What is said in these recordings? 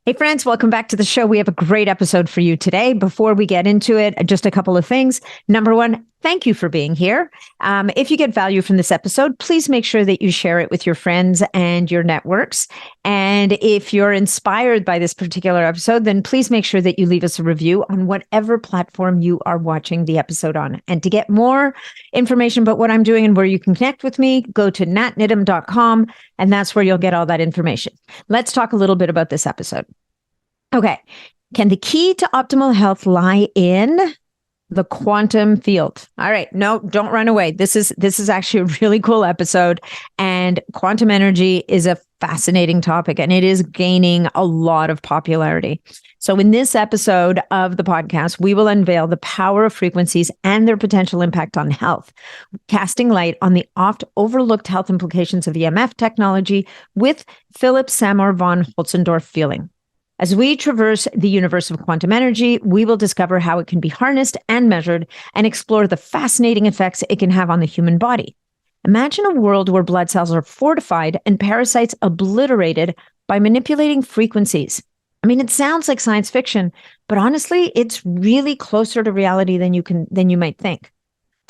Hey friends, welcome back to the show. We have a great episode for you today. Before we get into it, just a couple of things. Number one, thank you for being here. If you get value from this episode, please make sure that you share it with your friends and your networks. And if you're inspired by this particular episode, then please make sure that you leave us a review on whatever platform you are watching the episode on. And to get more information about what I'm doing and where you can connect with me, go to natnidham.com, and that's where you'll get all that information. Let's talk a little bit about this episode. Okay. Can the key to optimal health lie in the quantum field? All right. No, don't run away. This is actually a really cool episode, and quantum energy is a fascinating topic, and it is gaining a lot of popularity. So in this episode of the podcast, we will unveil the power of frequencies and their potential impact on health, casting light on the oft-overlooked health implications of EMF technology with Philipp Samor von Holtzendorff-Fehling. As we traverse the universe of quantum energy, we will discover how it can be harnessed and measured and explore the fascinating effects it can have on the human body. Imagine a world where blood cells are fortified and parasites obliterated by manipulating frequencies. I mean, it sounds like science fiction, but honestly, it's really closer to reality than you might think.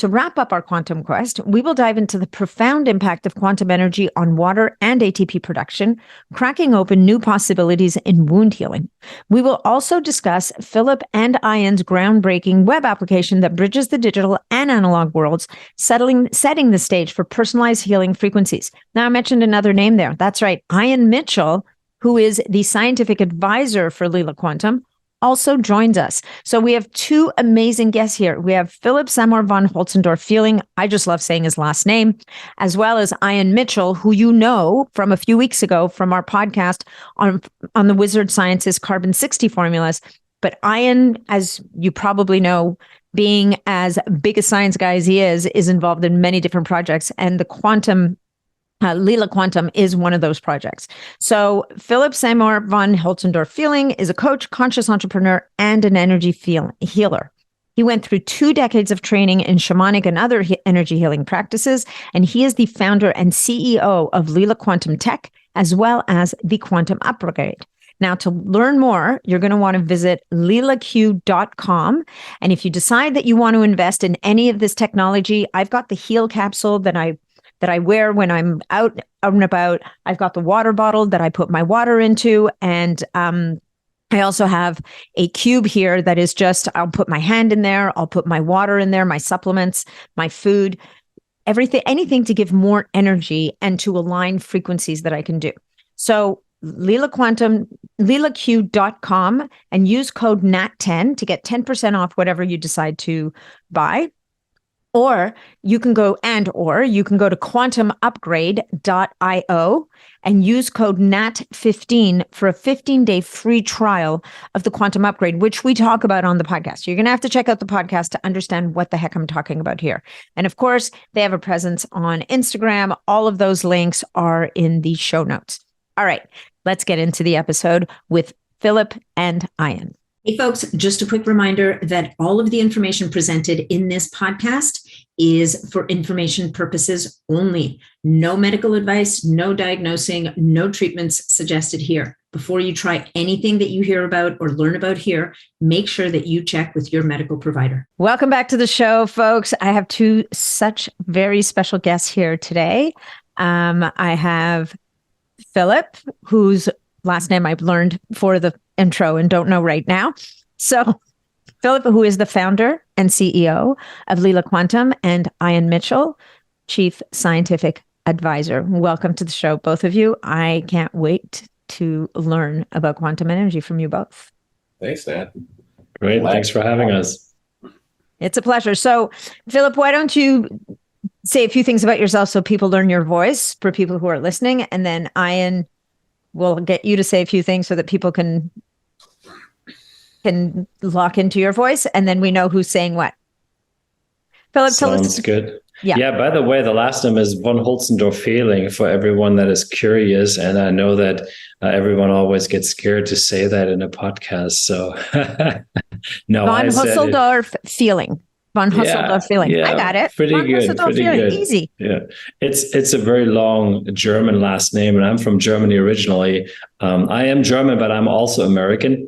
To wrap up our quantum quest, we will dive into the profound impact of quantum energy on water and ATP production, cracking open new possibilities in wound healing. We will also discuss Phillip and Ian's groundbreaking web application that bridges the digital and analog worlds, setting the stage for personalized healing frequencies. Now, I mentioned another name there. That's right. Ian Mitchell, who is the scientific advisor for Lila Quantum, also joins us. So we have two amazing guests here. We have Philipp Samor von Holtzendorff-Fehling. I just love saying his last name, as well as Ian Mitchell, who you know from a few weeks ago from our podcast on the Wizard Sciences Carbon-60 formulas. But Ian, as you probably know, being as big a science guy as he is involved in many different projects, and the quantum Lila Quantum is one of those projects. So Philipp Samor von Holtzendorff-Fehling is a coach, conscious entrepreneur, and an energy healer. He went through 2 decades of training in shamanic and other energy healing practices, and he is the founder and CEO of Lila Quantum Tech, as well as the Quantum Upgrade. Now, to learn more, you're going to want to visit lilaq.com. And if you decide that you want to invest in any of this technology, I've got the Heal capsule that I wear when I'm out and about. I've got the water bottle that I put my water into. And I also have a cube here that is just, I'll put my hand in there. I'll put my water in there, my supplements, my food, everything, anything to give more energy and to align frequencies that I can do. So lilaq.com, and use code NAT10 to get 10% off whatever you decide to buy. Or you can go to quantumupgrade.io and use code NAT15 for a 15-day free trial of the Quantum Upgrade, which we talk about on the podcast. You're going to have to check out the podcast to understand what the heck I'm talking about here. And of course, they have a presence on Instagram. All of those links are in the show notes. All right, let's get into the episode with Philipp and Ian. Hey folks, just a quick reminder that all of the information presented in this podcast is for information purposes only. No medical advice, no diagnosing, no treatments suggested here. Before you try anything that you hear about or learn about here, make sure that you check with your medical provider. Welcome back to the show, folks. I have 2 such very special guests here today. I have Philipp, whose last name I've learned for the intro and don't know right now. So Philipp, who is the founder and CEO of Lila Quantum, and Ian Mitchell, Chief Scientific Advisor. Welcome to the show, both of you. I can't wait to learn about quantum energy from you both. Thanks, Nat. Great. Thanks for having us. It's a pleasure. So Philipp, why don't you say a few things about yourself so people learn your voice for people who are listening, and then Ian, we'll get you to say a few things so that people can lock into your voice, and then we know who's saying what. Philipp, tell us. Sounds good. Yeah, by the way, the last name is von Holtzendorff-Fehling for everyone that is curious. And I know that everyone always gets scared to say that in a podcast. So no, von Holtzendorff-Fehling. Von Holtzendorff-Fehling. Yeah, I got it. pretty Von good, pretty good. Easy. Yeah, it's a very long German last name, and I'm from Germany originally. I am German, but I'm also American.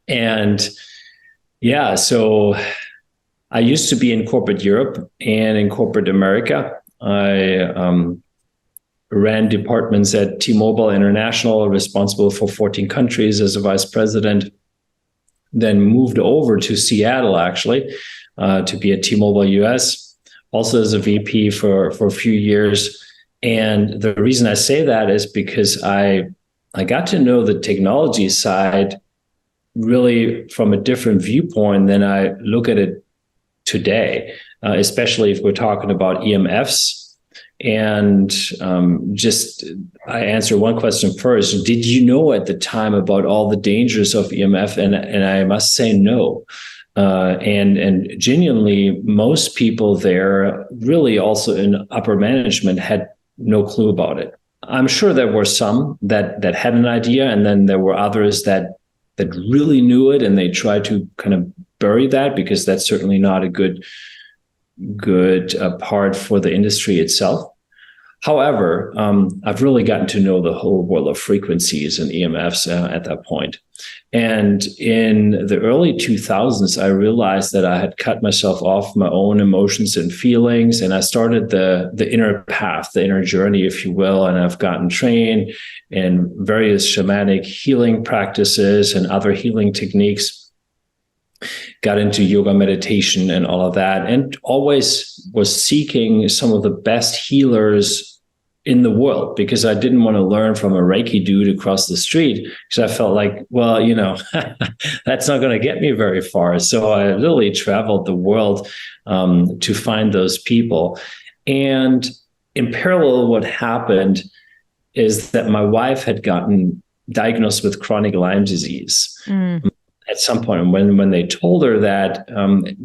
And yeah, so I used to be in corporate Europe and in corporate America. I ran departments at T-Mobile International, responsible for 14 countries as a vice president. Then moved over to Seattle, actually, to be at T-Mobile US, also as a VP for a few years. And the reason I say that is because I got to know the technology side really from a different viewpoint than I look at it today, especially if we're talking about EMFs. And I answer one question first. Did you know at the time about all the dangers of EMF? And I must say no. And genuinely, most people there, really also in upper management, had no clue about it. I'm sure there were some that had an idea, and then there were others that really knew it, and they tried to kind of bury that, because that's certainly not a good part for the industry itself. However, I've really gotten to know the whole world of frequencies and EMFs at that point. And in the early 2000s, I realized that I had cut myself off my own emotions and feelings, and I started the inner path, the inner journey, if you will. And I've gotten trained in various shamanic healing practices and other healing techniques. Got into yoga, meditation, and all of that, and always was seeking some of the best healers in the world, because I didn't want to learn from a Reiki dude across the street, because I felt like, well, that's not going to get me very far. So I literally traveled the world to find those people. And in parallel, what happened is that my wife had gotten diagnosed with chronic Lyme disease. At some point, when they told her that,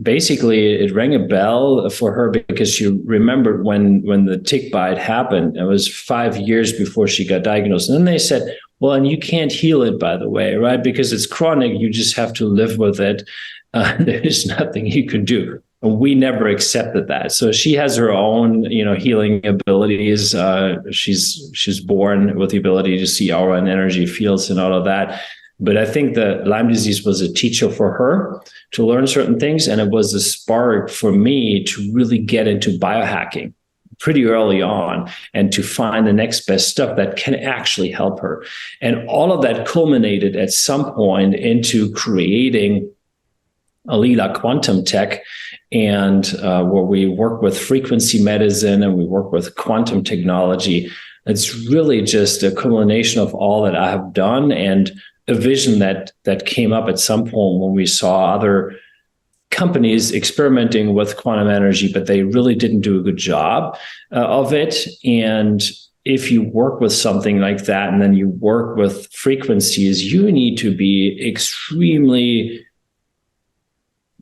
basically it rang a bell for her, because she remembered when the tick bite happened. It was 5 years before she got diagnosed. And then they said, well, and you can't heal it, by the way, right? Because it's chronic. You just have to live with it. There's nothing you can do. And we never accepted that. So she has her own, healing abilities. She's born with the ability to see aura and energy fields and all of that. But I think that Lyme disease was a teacher for her to learn certain things. And it was a spark for me to really get into biohacking pretty early on, and to find the next best stuff that can actually help her. And all of that culminated at some point into creating Alila Quantum Tech, and where we work with frequency medicine and we work with quantum technology. It's really just a culmination of all that I have done, and a vision that came up at some point when we saw other companies experimenting with quantum energy, but they really didn't do a good job of it. And if you work with something like that, and then you work with frequencies, you need to be extremely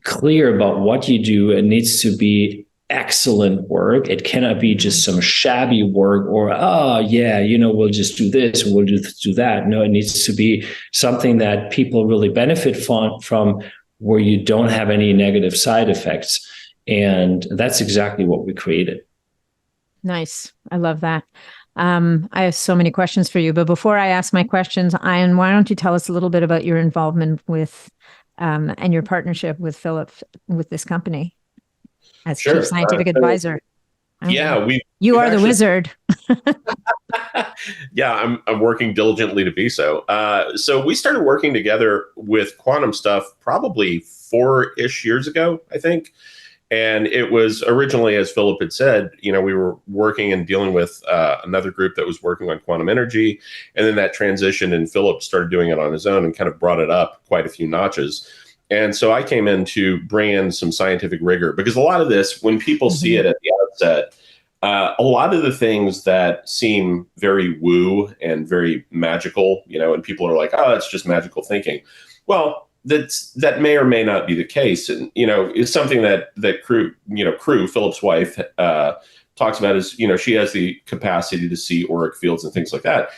clear about what you do. It needs to be excellent work. It cannot be just some shabby work, or we'll just do this and we'll do that. No, it needs to be something that people really benefit from, where you don't have any negative side effects. And that's exactly what we created. Nice. I love that. I have so many questions for you, but before I ask my questions, Ian, why don't you tell us a little bit about your involvement with and your partnership with Philipp with this company as Sure. Chief Scientific Advisor? Yeah, you are the wizard. Yeah, I'm working diligently to be so. So we started working together with quantum stuff probably 4-ish years ago, I think. And it was originally, as Philip had said, we were working and dealing with another group that was working on quantum energy. And then that transitioned, and Philip started doing it on his own and kind of brought it up quite a few notches. And so I came in to bring in some scientific rigor, because a lot of this, when people see it at the outset, a lot of the things that seem very woo and very magical, and people are like, oh, it's just magical thinking. Well, that may or may not be the case. And, it's something that Crew, Philip's wife, talks about is, she has the capacity to see auric fields and things like that.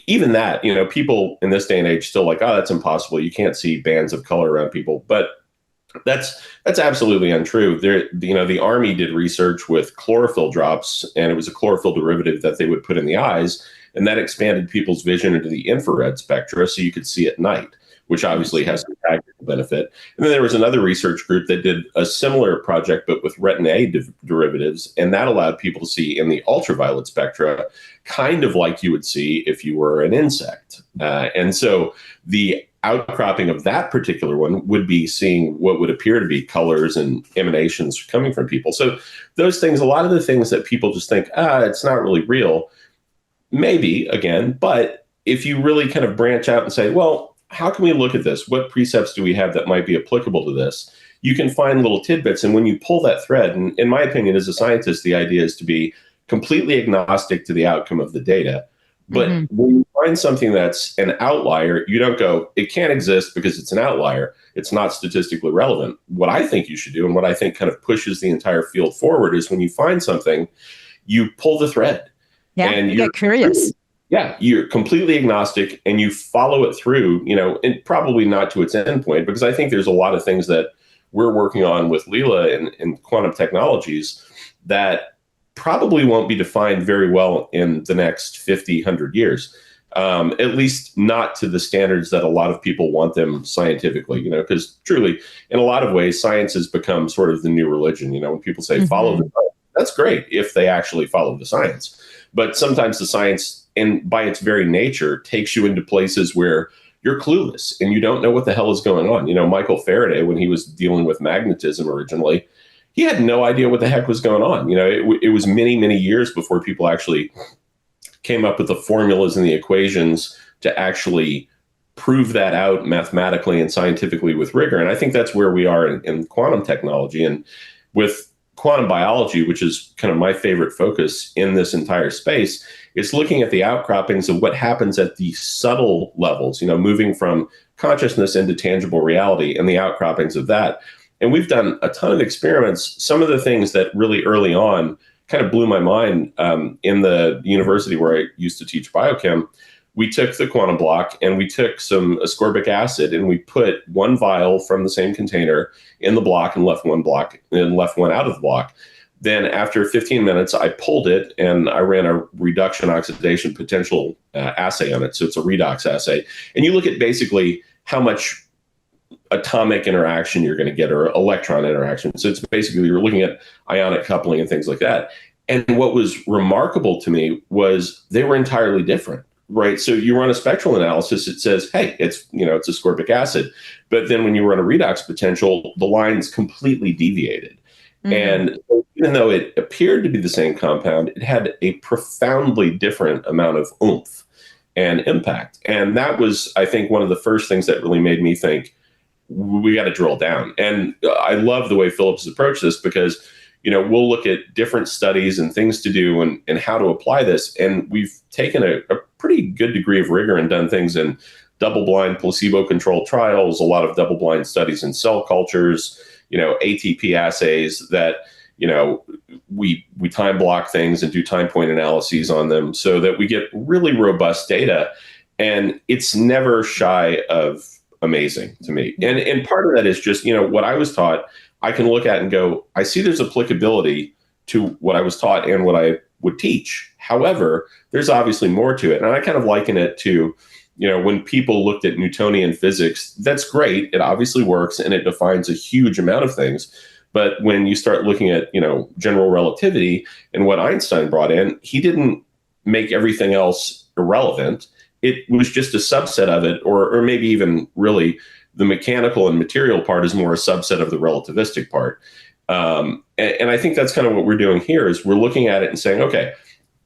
Even that, people in this day and age still like, oh, that's impossible. You can't see bands of color around people. But That's absolutely untrue. The Army did research with chlorophyll drops, and it was a chlorophyll derivative that they would put in the eyes, and that expanded people's vision into the infrared spectra, so you could see at night, which obviously has some practical benefit. And then there was another research group that did a similar project, but with retin A derivatives, and that allowed people to see in the ultraviolet spectra, kind of like you would see if you were an insect. And so the outcropping of that particular one would be seeing what would appear to be colors and emanations coming from people. So those things, a lot of the things that people just think, it's not really real, maybe again, but if you really kind of branch out and say, well, how can we look at this? What precepts do we have that might be applicable to this? You can find little tidbits. And when you pull that thread, and in my opinion, as a scientist, the idea is to be completely agnostic to the outcome of the data. But when you find something that's an outlier, you don't go, it can't exist because it's an outlier. It's not statistically relevant. What I think you should do, and what I think kind of pushes the entire field forward, is when you find something, you pull the thread. Yeah, and you get curious. Yeah, you're completely agnostic and you follow it through, and probably not to its end point, because I think there's a lot of things that we're working on with Leela and quantum technologies that probably won't be defined very well in the next 50, 100 years, at least not to the standards that a lot of people want them scientifically, because truly, in a lot of ways, science has become sort of the new religion. When people say follow the science, that's great if they actually follow the science. But sometimes the science, and by its very nature, takes you into places where you're clueless and you don't know what the hell is going on. Michael Faraday, when he was dealing with magnetism originally, he had no idea what the heck was going on. It was many, many years before people actually came up with the formulas and the equations to actually prove that out mathematically and scientifically with rigor. And I think that's where we are in quantum technology. And with quantum biology, which is kind of my favorite focus in this entire space, it's looking at the outcroppings of what happens at the subtle levels, moving from consciousness into tangible reality and the outcroppings of that. And we've done a ton of experiments. Some of the things that really early on kind of blew my mind in the university where I used to teach biochem, we took the quantum block and we took some ascorbic acid and we put one vial from the same container in the block and left one out of the block. Then after 15 minutes, I pulled it and I ran a reduction oxidation potential assay on it. So it's a redox assay. And you look at basically how much atomic interaction you're going to get, or electron interaction. So it's basically, you're looking at ionic coupling and things like that. And what was remarkable to me was they were entirely different, right? So you run a spectral analysis, it says, hey, it's ascorbic acid. But then when you run a redox potential, the lines completely deviated. And even though it appeared to be the same compound, it had a profoundly different amount of oomph and impact. And that was, I think, one of the first things that really made me think, we got to drill down. And I love the way Philipp has approached this, because, we'll look at different studies and things to do and how to apply this. And we've taken a pretty good degree of rigor and done things in double-blind, placebo-controlled trials, a lot of double-blind studies in cell cultures, ATP assays that, we time block things and do time point analyses on them so that we get really robust data. And it's never shy of amazing to me. And part of that is just, what I was taught, I can look at and go, I see there's applicability to what I was taught and what I would teach. However, there's obviously more to it. And I kind of liken it to, when people looked at Newtonian physics, that's great. It obviously works and it defines a huge amount of things. But when you start looking at, general relativity and what Einstein brought in, he didn't make everything else irrelevant. It was just a subset of it, or maybe even really the mechanical and material part is more a subset of the relativistic part. And I think that's kind of what we're doing here, is we're looking at it and saying, okay,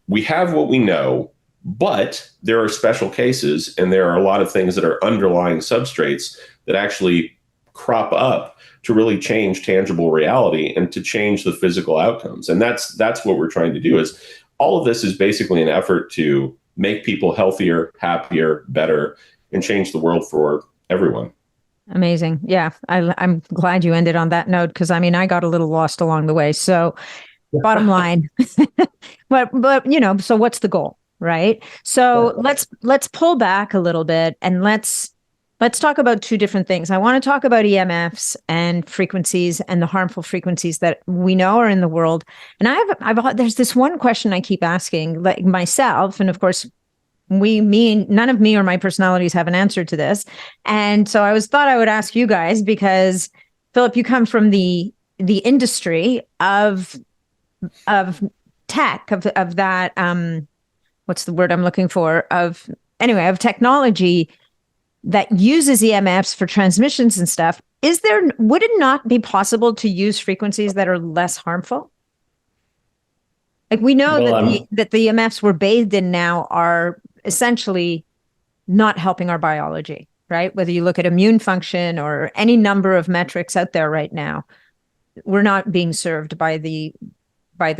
we have what we know, but there are special cases and there are a lot of things that are underlying substrates that actually crop up to really change tangible reality and to change the physical outcomes. And that's what we're trying to do. Is all of this is basically an effort to make people healthier, happier, better, and change the world for everyone. Amazing. Yeah. I'm glad you ended on that note, because I got a little lost along the way. So bottom line, but so what's the goal, right? So let's pull back a little bit and let's Let's talk about two different things. I want to talk about EMFs and frequencies and the harmful frequencies that we know are in the world. And there's this one question I keep asking, like myself, and of course, none of me or my personalities have an answer to this. And so thought I would ask you guys, because Philip, you come from the industry of tech, of that, what's the word I'm looking for? Of technology that uses EMFs for transmissions and stuff. Would it not be possible to use frequencies that are less harmful? Like we know that the EMFs we're bathed in now are essentially not helping our biology, right? Whether you look at immune function or any number of metrics out there right now, we're not being served by the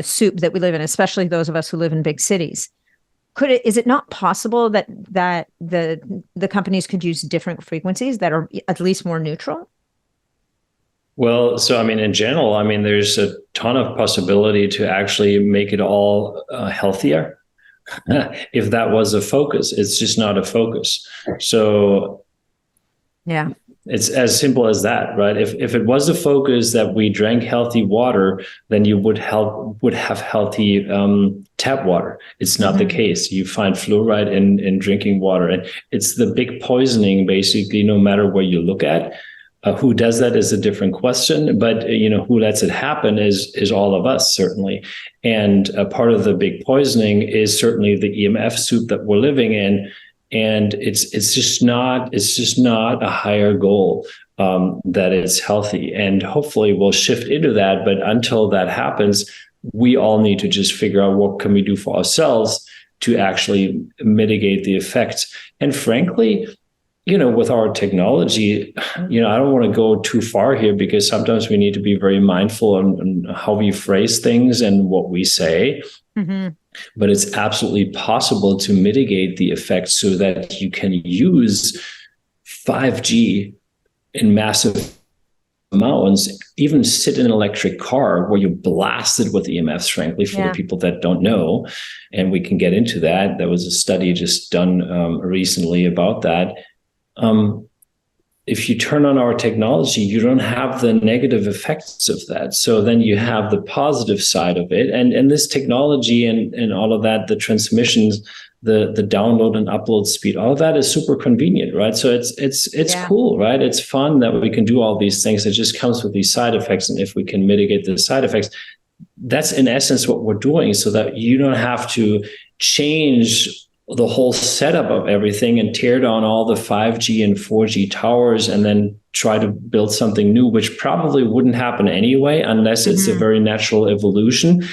soup that we live in, especially those of us who live in big cities. Is it not possible that the companies could use different frequencies that are at least more neutral? Well, so I mean, in general, I mean, there's a ton of possibility to actually make it all healthier. If that was a focus, it's just not a focus. So yeah, it's as simple as that, right? If it was a focus that we drank healthy water, then you would have healthy tap water. It's not the case. You find fluoride in drinking water, and it's the big poisoning, basically, no matter where you look at. Who does that is a different question, but who lets it happen is all of us, certainly. And part of the big poisoning is certainly the EMF soup that we're living in. And it's just not a higher goal that is healthy. And hopefully we'll shift into that. But until that happens, we all need to just figure out what can we do for ourselves to actually mitigate the effects. And frankly, with our technology, I don't want to go too far here, because sometimes we need to be very mindful on how we phrase things and what we say. Mm-hmm. But it's absolutely possible to mitigate the effects so that you can use 5G in massive amounts, even sit in an electric car where you blast it with EMFs, frankly, for the people that don't know. And we can get into that. There was a study just done recently about that. If you turn on our technology, you don't have the negative effects of that. So then you have the positive side of it. And this technology and all of that, the transmissions, the download and upload speed, all of that is super convenient, right? So it's cool, right? It's fun that we can do all these things. It just comes with these side effects. And if we can mitigate the side effects, that's in essence what we're doing, so that you don't have to change the whole setup of everything and tear down all the 5G and 4G towers and then try to build something new, which probably wouldn't happen anyway, unless it's a very natural evolution,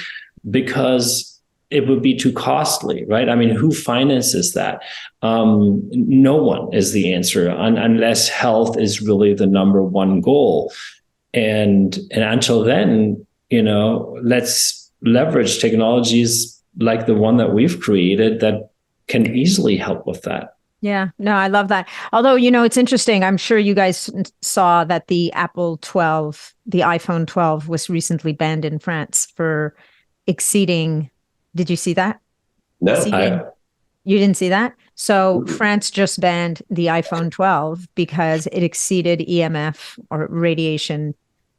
because it would be too costly, right? I mean, who finances that? No one is the answer, unless health is really the number one goal. And until then, let's leverage technologies like the one that we've created that can easily help with that. Yeah, no, I love that. Although, it's interesting. I'm sure you guys saw that the iPhone 12 was recently banned in France for exceeding. Did you see that? No. You didn't see that? So France just banned the iPhone 12 because it exceeded EMF or radiation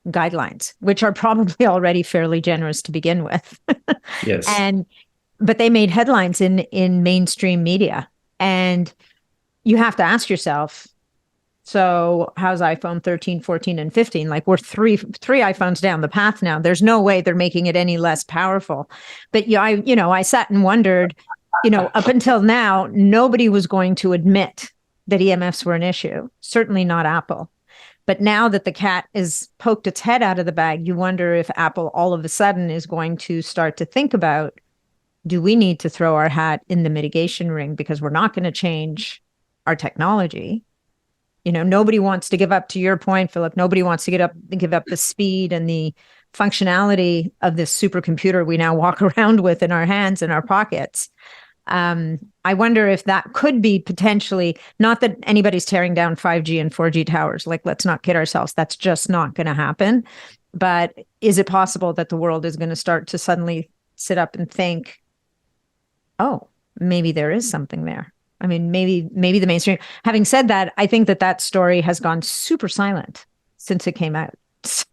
guidelines, which are probably already fairly generous to begin with. Yes. But they made headlines in mainstream media. And you have to ask yourself, so how's iPhone 13, 14, and 15? Like, we're three iPhones down the path now. There's no way they're making it any less powerful. But I sat and wondered, up until now, nobody was going to admit that EMFs were an issue. Certainly not Apple. But now that the cat is poked its head out of the bag, you wonder if Apple all of a sudden is going to start to think about, do we need to throw our hat in the mitigation ring, because we're not going to change our technology? Nobody wants to give up, to your point, Philip, nobody wants to give up the speed and the functionality of this supercomputer we now walk around with in our hands and our pockets. I wonder if that could be potentially, not that anybody's tearing down 5G and 4G towers. Like, let's not kid ourselves. That's just not going to happen. But is it possible that the world is going to start to suddenly sit up and think, oh, maybe there is something there? I mean, maybe the mainstream. Having said that, I think that story has gone super silent since it came out. So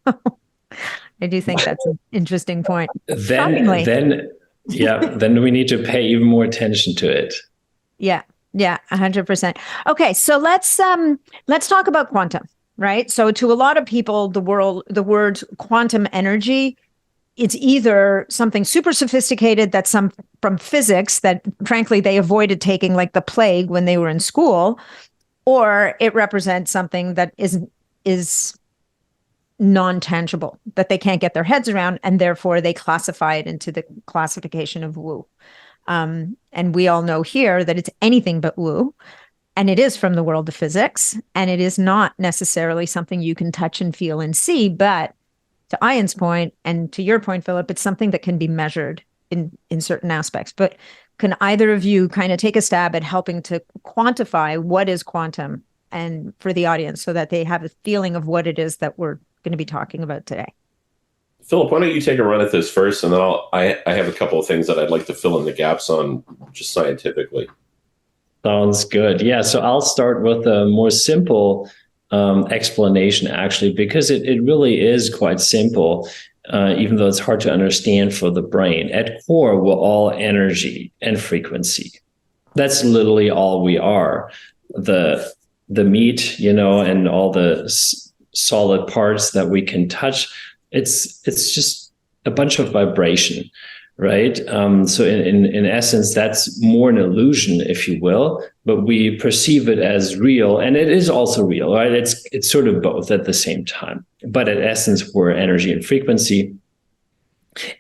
I do think that's an interesting point. Then we need to pay even more attention to it. Yeah, 100%. Okay, so let's talk about quantum, right? So to a lot of people, the word quantum energy, it's either something super sophisticated that's from physics that frankly they avoided taking like the plague when they were in school, or it represents something that is non-tangible, that they can't get their heads around, and therefore they classify it into the classification of woo. And we all know here that it's anything but woo, and it is from the world of physics, and it is not necessarily something you can touch and feel and see. But to Ian's point, and to your point, Philip, it's something that can be measured in certain aspects. But can either of you kind of take a stab at helping to quantify what is quantum, and for the audience, so that they have a feeling of what it is that we're going to be talking about today? Philip, why don't you take a run at this first, and then I have a couple of things that I'd like to fill in the gaps on just scientifically. Sounds good. Yeah, so I'll start with a more simple explanation, actually, because it really is quite simple, even though it's hard to understand for the brain. At core, we're all energy and frequency. That's literally all we are. The meat, and all the solid parts that we can touch, it's just a bunch of vibration, right? So in essence, that's more an illusion, if you will, but we perceive it as real, and it is also real, right? It's sort of both at the same time. But in essence, we're energy and frequency,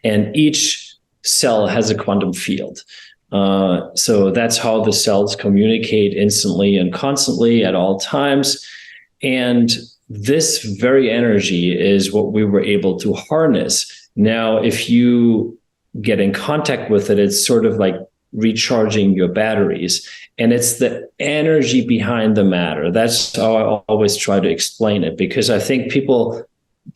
and each cell has a quantum field. So that's how the cells communicate instantly and constantly at all times. And this very energy is what we were able to harness. Now, if you get in contact with it, it's sort of like recharging your batteries. And it's the energy behind the matter. That's how I always try to explain it, because I think people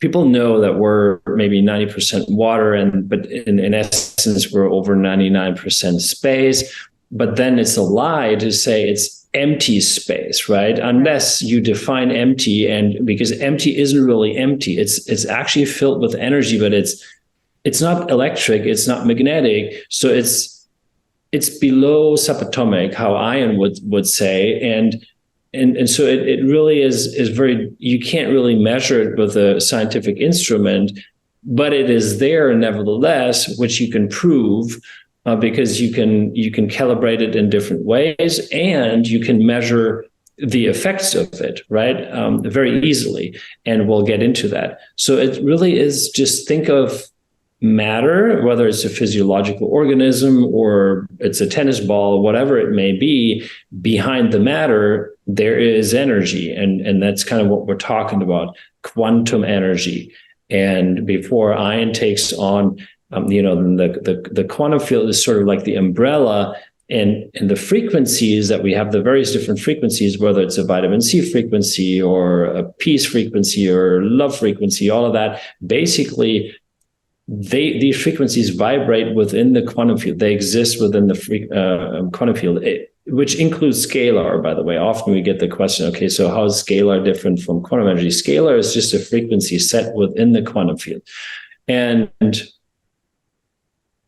know that we're maybe 90% water, but in essence, we're over 99% space. But then it's a lie to say it's empty space, right? Unless you define empty, and because empty isn't really empty, it's actually filled with energy, but it's not electric, it's not magnetic, so it's below subatomic, how Ian would say, and so it really is very, you can't really measure it with a scientific instrument, but it is there nevertheless, which you can prove. Because you can calibrate it in different ways, and you can measure the effects of it, right? Very easily, and we'll get into that. So it really is, just think of matter, whether it's a physiological organism or it's a tennis ball, whatever it may be. Behind the matter, there is energy, and that's kind of what we're talking about, quantum energy. And before Ian takes on, the quantum field is sort of like the umbrella, and the frequencies that we have, the various different frequencies, whether it's a vitamin C frequency or a peace frequency or love frequency, all of that, basically these frequencies vibrate within the quantum field. They exist within the quantum field, which includes scalar, by the way. Often we get the question, okay, so how is scalar different from quantum energy? Scalar is just a frequency set within the quantum field. And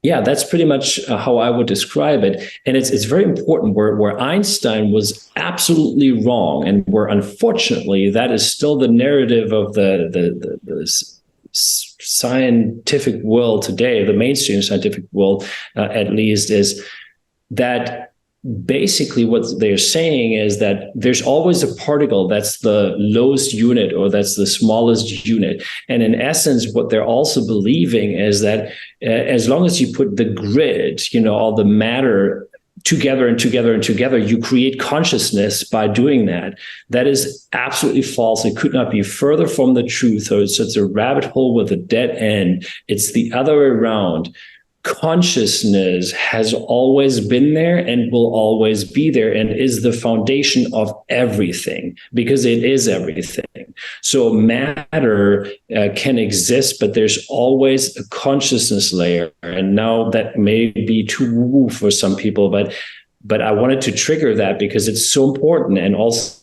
yeah, that's pretty much how I would describe it. And it's very important where Einstein was absolutely wrong, and where unfortunately that is still the narrative of the scientific world today, the mainstream scientific world at least, is that basically what they're saying is that there's always a particle that's the lowest unit, or that's the smallest unit. And in essence, what they're also believing is that as long as you put the grid, all the matter together and together and together, you create consciousness by doing that. That is absolutely false. It could not be further from the truth. So it's a rabbit hole with a dead end. It's the other way around. Consciousness has always been there and will always be there, and is the foundation of everything, because it is everything. So matter can exist, but there's always a consciousness layer. And now that may be too woo for some people, but But I wanted to trigger that because it's so important, and also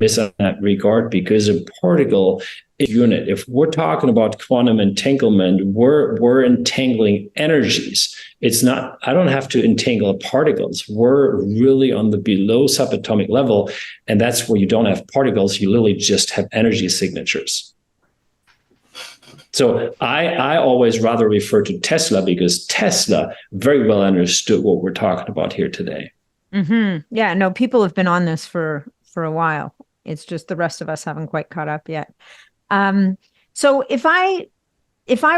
miss on that regard, because a particle is a unit. If we're talking about quantum entanglement, we're entangling energies. It's not, I don't have to entangle particles. We're really on the below subatomic level, and that's where you don't have particles. You literally just have energy signatures. So I always rather refer to Tesla, because Tesla very well understood what we're talking about here today. Mm-hmm. Yeah, no, people have been on this for a while. It's just the rest of us haven't quite caught up yet. So if I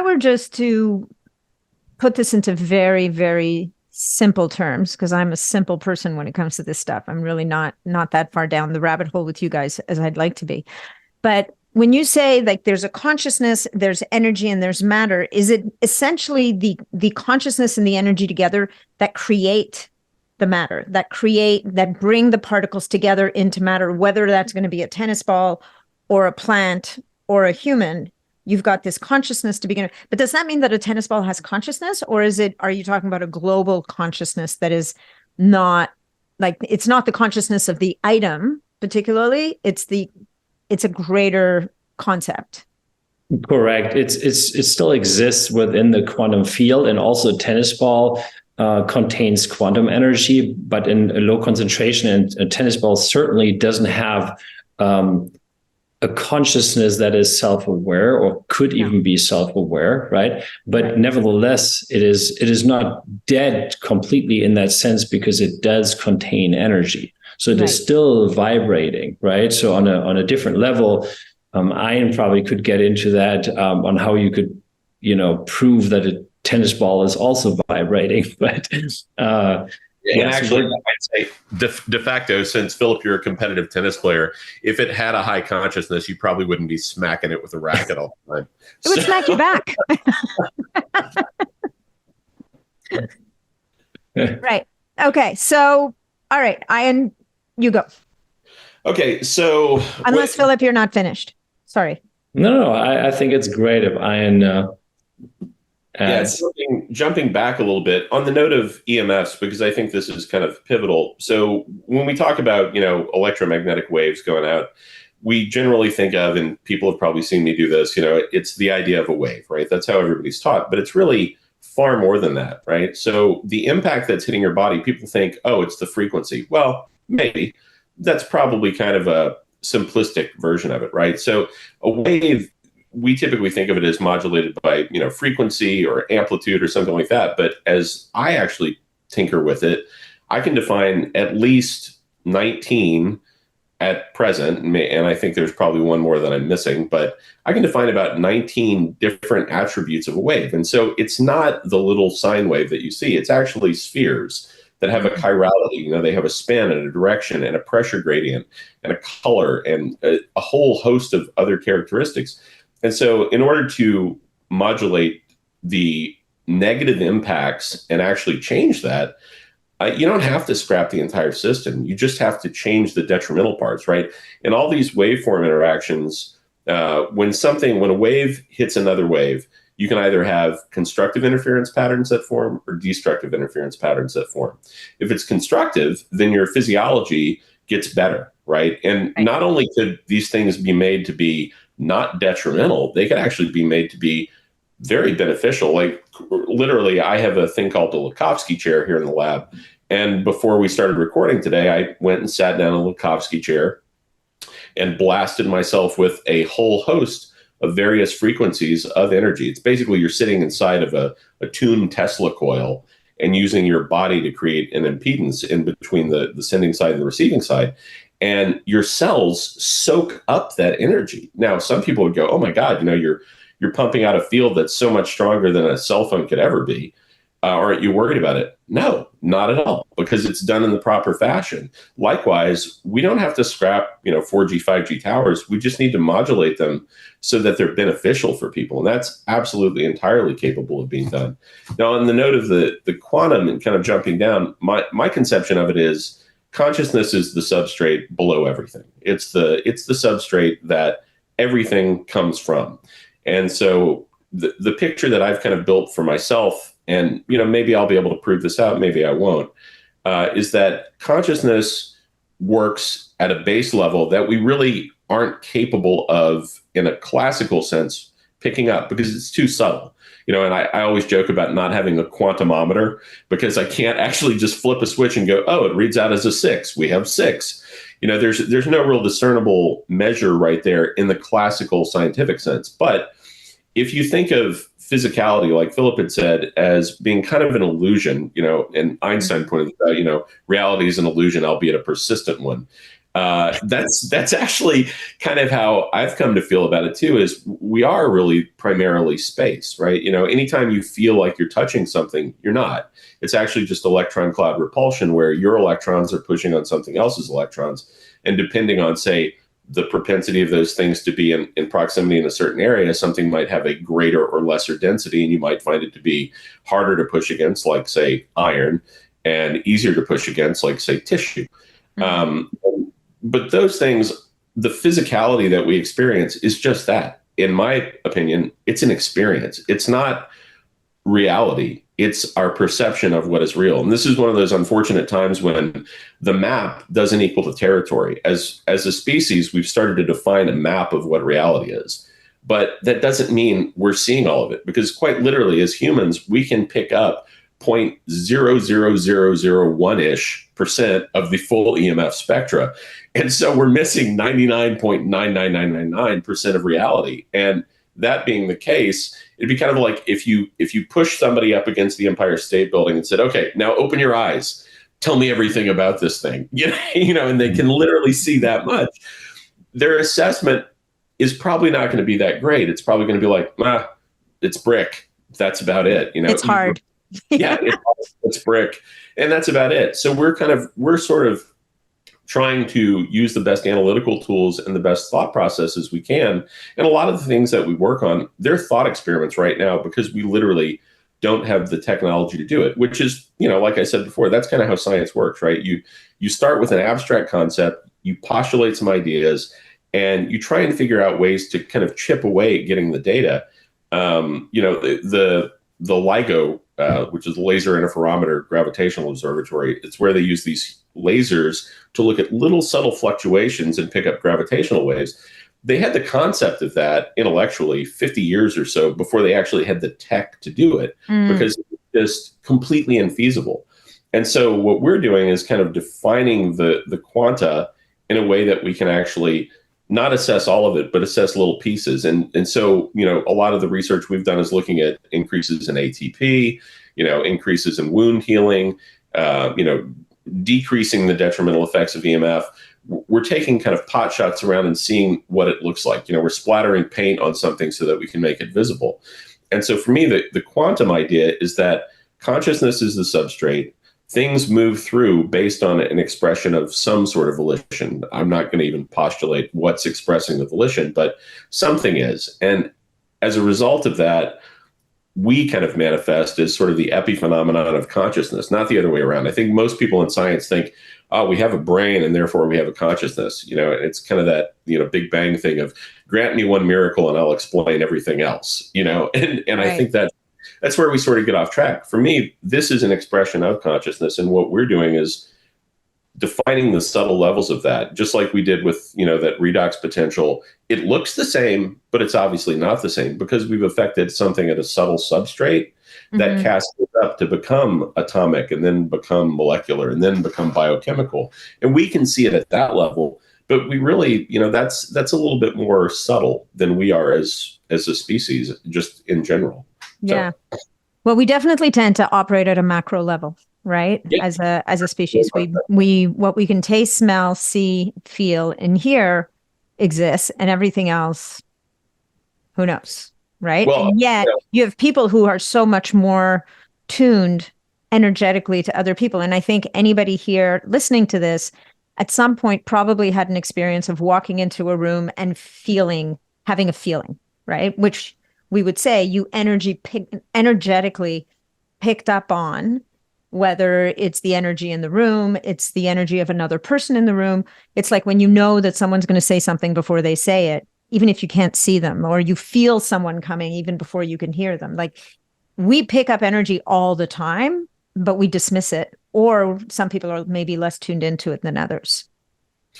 were just to put this into very, very simple terms, because I'm a simple person when it comes to this stuff, I'm really not that far down the rabbit hole with you guys as I'd like to be. But when you say like there's a consciousness, there's energy, and there's matter, is it essentially the consciousness and the energy together that create the matter, that bring the particles together into matter, whether that's going to be a tennis ball or a plant or a human? You've got this consciousness to begin with. But does that mean that a tennis ball has consciousness, or are you talking about a global consciousness that is not like, it's not the consciousness of the item particularly, it's a greater concept? Correct. It still exists within the quantum field, and also tennis ball contains quantum energy, but in a low concentration. And a tennis ball certainly doesn't have a consciousness that is self-aware, or could even be self-aware, right? But nevertheless, it is not dead completely in that sense, because it does contain energy. So it is still vibrating, right? So on a different level, Ian probably could get into that on how you could, prove that a tennis ball is also vibrating. But and actually, I'd say de facto, since Philip, you're a competitive tennis player, if it had a high consciousness, you probably wouldn't be smacking it with a racket all the time. It would smack you back. Right. Okay. So, all right, Ian, you go. Okay. So, unless Philip, you're not finished. Sorry. No, I think it's great if Ian. Jumping back a little bit on the note of EMFs, because I think this is kind of pivotal. So when we talk about, electromagnetic waves going out, we generally think of, and people have probably seen me do this, it's the idea of a wave, right? That's how everybody's taught, but it's really far more than that, right? So the impact that's hitting your body, people think, oh, it's the frequency. Well, maybe. That's probably kind of a simplistic version of it, right? So a wave, we typically think of it as modulated by, frequency or amplitude or something like that. But as I actually tinker with it, I can define at least 19 at present, and I think there's probably one more that I'm missing, but I can define about 19 different attributes of a wave. And so it's not the little sine wave that you see. It's actually spheres that have a chirality. They have a spin and a direction and a pressure gradient and a color and a whole host of other characteristics. And so in order to modulate the negative impacts and actually change that, you don't have to scrap the entire system. You just have to change the detrimental parts, right? In all these waveform interactions, when a wave hits another wave, you can either have constructive interference patterns that form or destructive interference patterns that form. If it's constructive, then your physiology gets better, right? And not only could these things be made to be not detrimental, they could actually be made to be very beneficial. Like literally, I have a thing called the Lukovsky chair here in the lab. And before we started recording today, I went and sat down in a Lukovsky chair and blasted myself with a whole host of various frequencies of energy. It's basically you're sitting inside of a tuned Tesla coil and using your body to create an impedance in between the sending side and the receiving side. And your cells soak up that energy. Now, some people would go, oh my God, you're pumping out a field that's so much stronger than a cell phone could ever be. Aren't you worried about it? No, not at all, because it's done in the proper fashion. Likewise, we don't have to scrap, 4G, 5G towers. We just need to modulate them so that they're beneficial for people. And that's absolutely entirely capable of being done. Now, on the note of the quantum and kind of jumping down, my conception of it is consciousness is the substrate below everything. It's the substrate that everything comes from. And so the picture that I've kind of built for myself and maybe I'll be able to prove this out, maybe I won't, is that consciousness works at a base level that we really aren't capable of, in a classical sense, picking up because it's too subtle. And I always joke about not having a quantumometer because I can't actually just flip a switch and go, oh, it reads out as a 6. We have 6. There's no real discernible measure right there in the classical scientific sense. But if you think of physicality, like Philip had said, as being kind of an illusion, and Einstein pointed out, reality is an illusion, albeit a persistent one. That's actually kind of how I've come to feel about it too, is we are really primarily space, right? Anytime you feel like you're touching something, you're not. It's actually just electron cloud repulsion, where your electrons are pushing on something else's electrons. And depending on, say, the propensity of those things to be in proximity in a certain area, something might have a greater or lesser density, and you might find it to be harder to push against, like, say, iron, and easier to push against, like, say, tissue. But those things, the physicality that we experience is just that. In my opinion, it's an experience. It's not reality. It's our perception of what is real. And this is one of those unfortunate times when the map doesn't equal the territory. As a species, we've started to define a map of what reality is. But that doesn't mean we're seeing all of it, because quite literally, as humans, we can pick up 0.00001-ish% of the full EMF spectra. And so we're missing 99.99999% of reality. And that being the case, it'd be kind of like if you push somebody up against the Empire State Building and said, okay, now open your eyes, tell me everything about this thing, and they can literally see that much. Their assessment is probably not going to be that great. It's probably going to be like, it's brick. That's about it. It's hard. Yeah, it's brick, and that's about it. So we're sort of trying to use the best analytical tools and the best thought processes we can. And a lot of the things that we work on, they're thought experiments right now, because we literally don't have the technology to do it, which is, like I said before, that's kind of how science works, right? You start with an abstract concept, you postulate some ideas, and you try and figure out ways to kind of chip away at getting the data. The LIGO, which is Laser Interferometer Gravitational Observatory, it's where they use these lasers to look at little subtle fluctuations and pick up gravitational waves. They had the concept of that intellectually 50 years or so before they actually had the tech to do it, because it was just completely infeasible. And so what we're doing is kind of defining the quanta in a way that we can actually not assess all of it, but assess little pieces. And so, a lot of the research we've done is looking at increases in ATP, increases in wound healing, decreasing the detrimental effects of EMF. We're taking kind of pot shots around and seeing what it looks like. We're splattering paint on something so that we can make it visible. And so for me, the quantum idea is that consciousness is the substrate. Things move through based on an expression of some sort of volition. I'm not going to even postulate what's expressing the volition, but something is. And as a result of that, we kind of manifest as sort of the epiphenomenon of consciousness, not the other way around. I think most people in science think, oh, we have a brain and therefore we have a consciousness. It's kind of that, Big Bang thing of grant me one miracle and I'll explain everything else, and right. I think that's where we sort of get off track. For me, this is an expression of consciousness. And what we're doing is defining the subtle levels of that, just like we did with, that redox potential. It looks the same, but it's obviously not the same, because we've affected something at a subtle substrate that cascades up to become atomic, and then become molecular, and then become biochemical. And we can see it at that level, but we really, that's a little bit more subtle than we are as a species, just in general. Yeah. So. Well, we definitely tend to operate at a macro level, right? Yeah. As a species, we what we can taste, smell, see, feel, and hear exists, and everything else, who knows, right? Well, and yet you have people who are so much more tuned energetically to other people. And I think anybody here listening to this at some point probably had an experience of walking into a room and having a feeling, right? Which we would say you energetically picked up on, whether it's the energy in the room, it's the energy of another person in the room. It's like when you know that someone's going to say something before they say it, even if you can't see them, or you feel someone coming even before you can hear them. Like we pick up energy all the time, but we dismiss it. Or some people are maybe less tuned into it than others,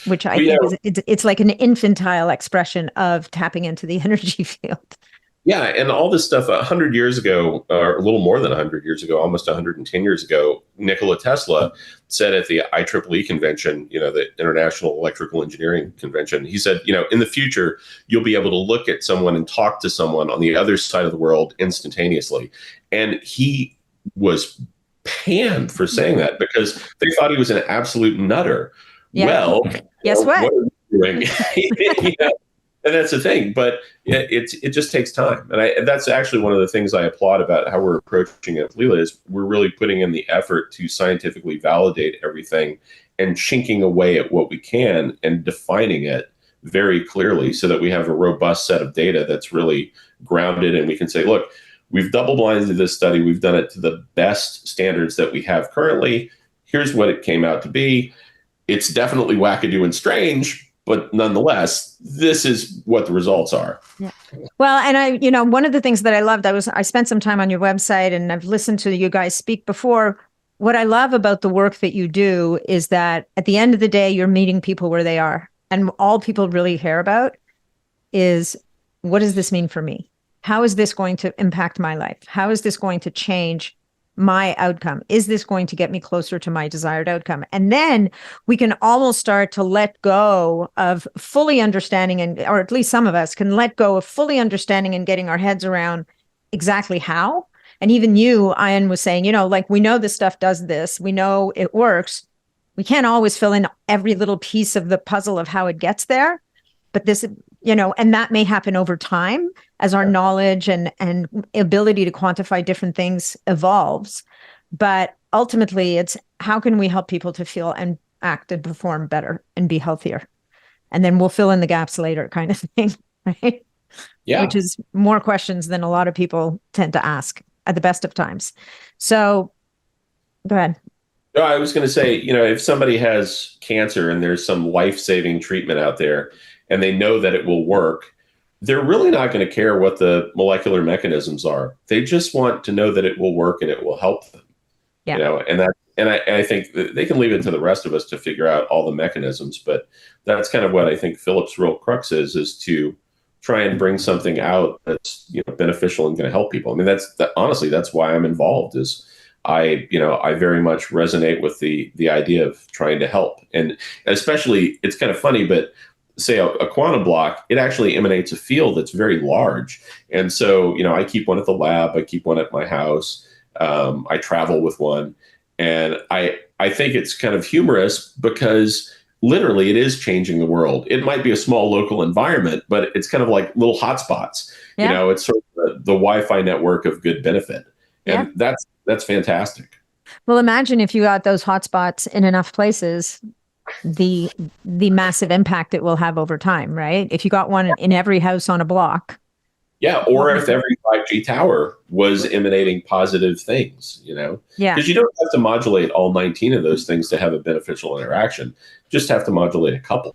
which I think it's like an infantile expression of tapping into the energy field. Yeah, and all this stuff 100 years ago, or a little more than 100 years ago, almost 110 years ago, Nikola Tesla said at the IEEE convention, the International Electrical Engineering Convention, he said, in the future, you'll be able to look at someone and talk to someone on the other side of the world instantaneously. And he was panned for saying that because they thought he was an absolute nutter. Yeah. Well, guess what? What are you doing? And that's the thing, but it just takes time. And that's actually one of the things I applaud about how we're approaching it, Leela, is we're really putting in the effort to scientifically validate everything and chinking away at what we can and defining it very clearly so that we have a robust set of data that's really grounded. And we can say, look, we've double-blinded this study. We've done it to the best standards that we have currently. Here's what it came out to be. It's definitely wackadoo and strange, but nonetheless, this is what the results are. Yeah. Well, and one of the things that I loved, I spent some time on your website and I've listened to you guys speak before. What I love about the work that you do is that at the end of the day, you're meeting people where they are. And all people really care about is, what does this mean for me? How is this going to impact my life? How is this going to change my outcome? Is this going to get me closer to my desired outcome? And then we can almost start to let go of fully understanding, or at least some of us can let go of fully understanding and getting our heads around exactly how. And even you, Ian, was saying, we know this stuff does this. We know it works. We can't always fill in every little piece of the puzzle of how it gets there. But this, and that may happen over time as our knowledge and ability to quantify different things evolves. But ultimately, it's how can we help people to feel and act and perform better and be healthier? And then we'll fill in the gaps later, kind of thing, right? Yeah. Which is more questions than a lot of people tend to ask at the best of times. So go ahead. No, I was going to say, if somebody has cancer and there's some life-saving treatment out there and they know that it will work, they're really not going to care what the molecular mechanisms are. They just want to know that it will work and it will help them. Yeah. And I think that they can leave it to the rest of us to figure out all the mechanisms, but that's kind of what I think Philip's real crux is to try and bring something out that's beneficial and going to help people. I mean, honestly, that's why I'm involved. Is I very much resonate with the idea of trying to help, and especially it's kind of funny, but say a quantum block, it actually emanates a field that's very large, and so I keep one at the lab, I keep one at my house, I travel with one, and I think it's kind of humorous because literally it is changing the world. It might be a small local environment, but it's kind of like little hotspots. Yeah. It's sort of the Wi-Fi network of good benefit. And that's fantastic. Well, imagine if you got those hotspots in enough places, the massive impact it will have over time, right? If you got one in every house on a block. Yeah, or if every 5G tower was emanating positive things, Yeah. Because you don't have to modulate all 19 of those things to have a beneficial interaction. Just have to modulate a couple.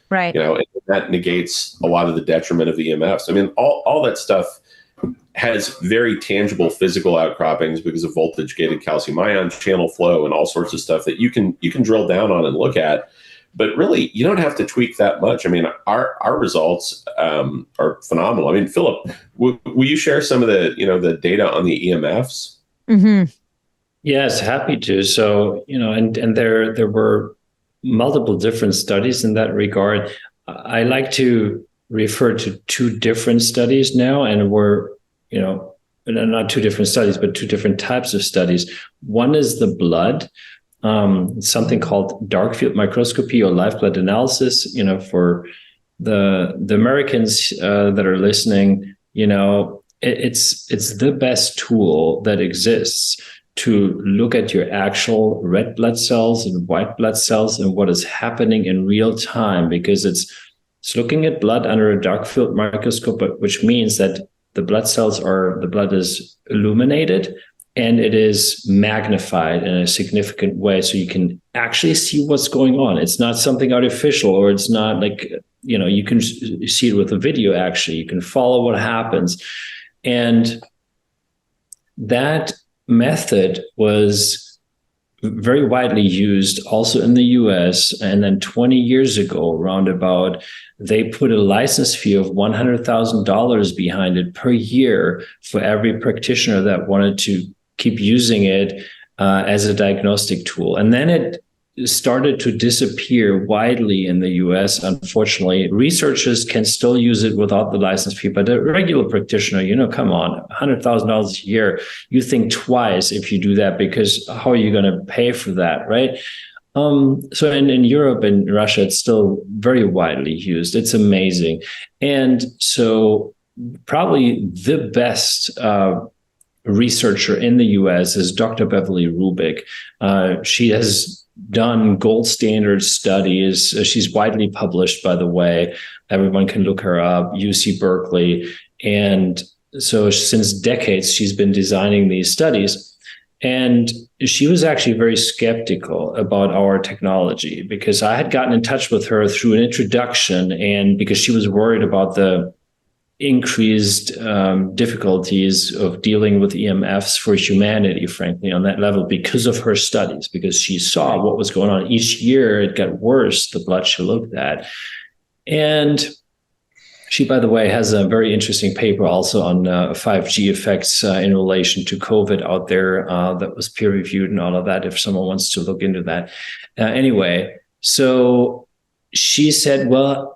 Right. And that negates a lot of the detriment of the EMFs. I mean, all that stuff has very tangible physical outcroppings because of voltage-gated calcium ion channel flow and all sorts of stuff that you can drill down on and look at. But really, you don't have to tweak that much. I mean, our results are phenomenal. I mean, Philip, will you share some of the data on the EMFs? Mm-hmm. Yes, happy to. So, and there were multiple different studies in that regard. I like to refer to two different studies now, and we're, not two different studies, but two different types of studies. One is the blood. Something called dark field microscopy or live blood analysis. For the Americans that are listening, it's the best tool that exists to look at your actual red blood cells and white blood cells and what is happening in real time, because it's looking at blood under a dark field microscope, which means that the blood is illuminated and it is magnified in a significant way, so you can actually see what's going on. It's not something artificial, or it's not like, you can see it with a video. Actually, you can follow what happens. And that method was very widely used also in the US. And then 20 years ago, roundabout, they put a license fee of $100,000 behind it per year for every practitioner that wanted to keep using it as a diagnostic tool. And then it started to disappear widely in the US. Unfortunately, researchers can still use it without the license fee, but a regular practitioner, come on, $100,000 a year, you think twice if you do that, because how are you going to pay for that, right? So in Europe and Russia, it's still very widely used. It's amazing. And so probably the best researcher in the US is Dr. Beverly Rubik. She has done gold standard studies. She's widely published, by the way. Everyone can look her up, UC Berkeley. And so since decades, she's been designing these studies. And she was actually very skeptical about our technology, because I had gotten in touch with her through an introduction, and because she was worried about the increased difficulties of dealing with EMFs for humanity, frankly, on that level, because of her studies, because she saw what was going on. Each year it got worse, the blood she looked at. And she, by the way, has a very interesting paper also on 5G effects in relation to COVID out there that was peer reviewed and all of that, if someone wants to look into that. Anyway, so she said, well,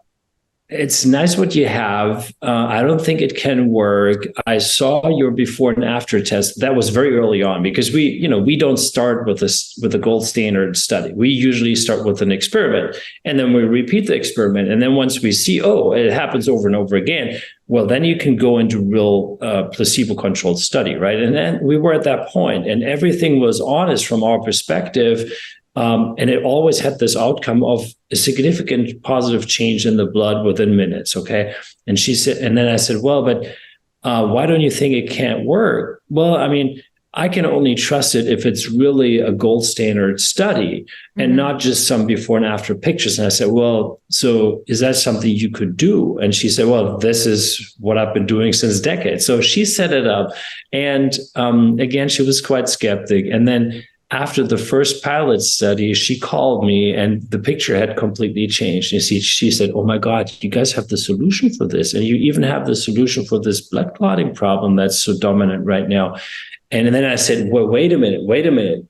it's nice what you have. I don't think it can work. I saw your before and after test. That was very early on, because we don't start with a gold standard study. We usually start with an experiment, and then we repeat the experiment. And then once we see, it happens over and over again, well, then you can go into real placebo-controlled study, right? And then we were at that point, and everything was honest from our perspective. And it always had this outcome of a significant positive change in the blood within minutes. Okay. And she said, and then I said, well, but why don't you think it can't work? Well, I mean, I can only trust it if it's really a gold standard study and not just some before and after pictures. And I said, well, so is that something you could do? And she said, well, this is what I've been doing since decades. So she set it up. And again, she was quite skeptic. And then after the first pilot study, she called me, and the picture had completely changed. You see, she said, oh my God, you guys have the solution for this. And you even have the solution for this blood clotting problem that's so dominant right now. And then I said, well, wait a minute.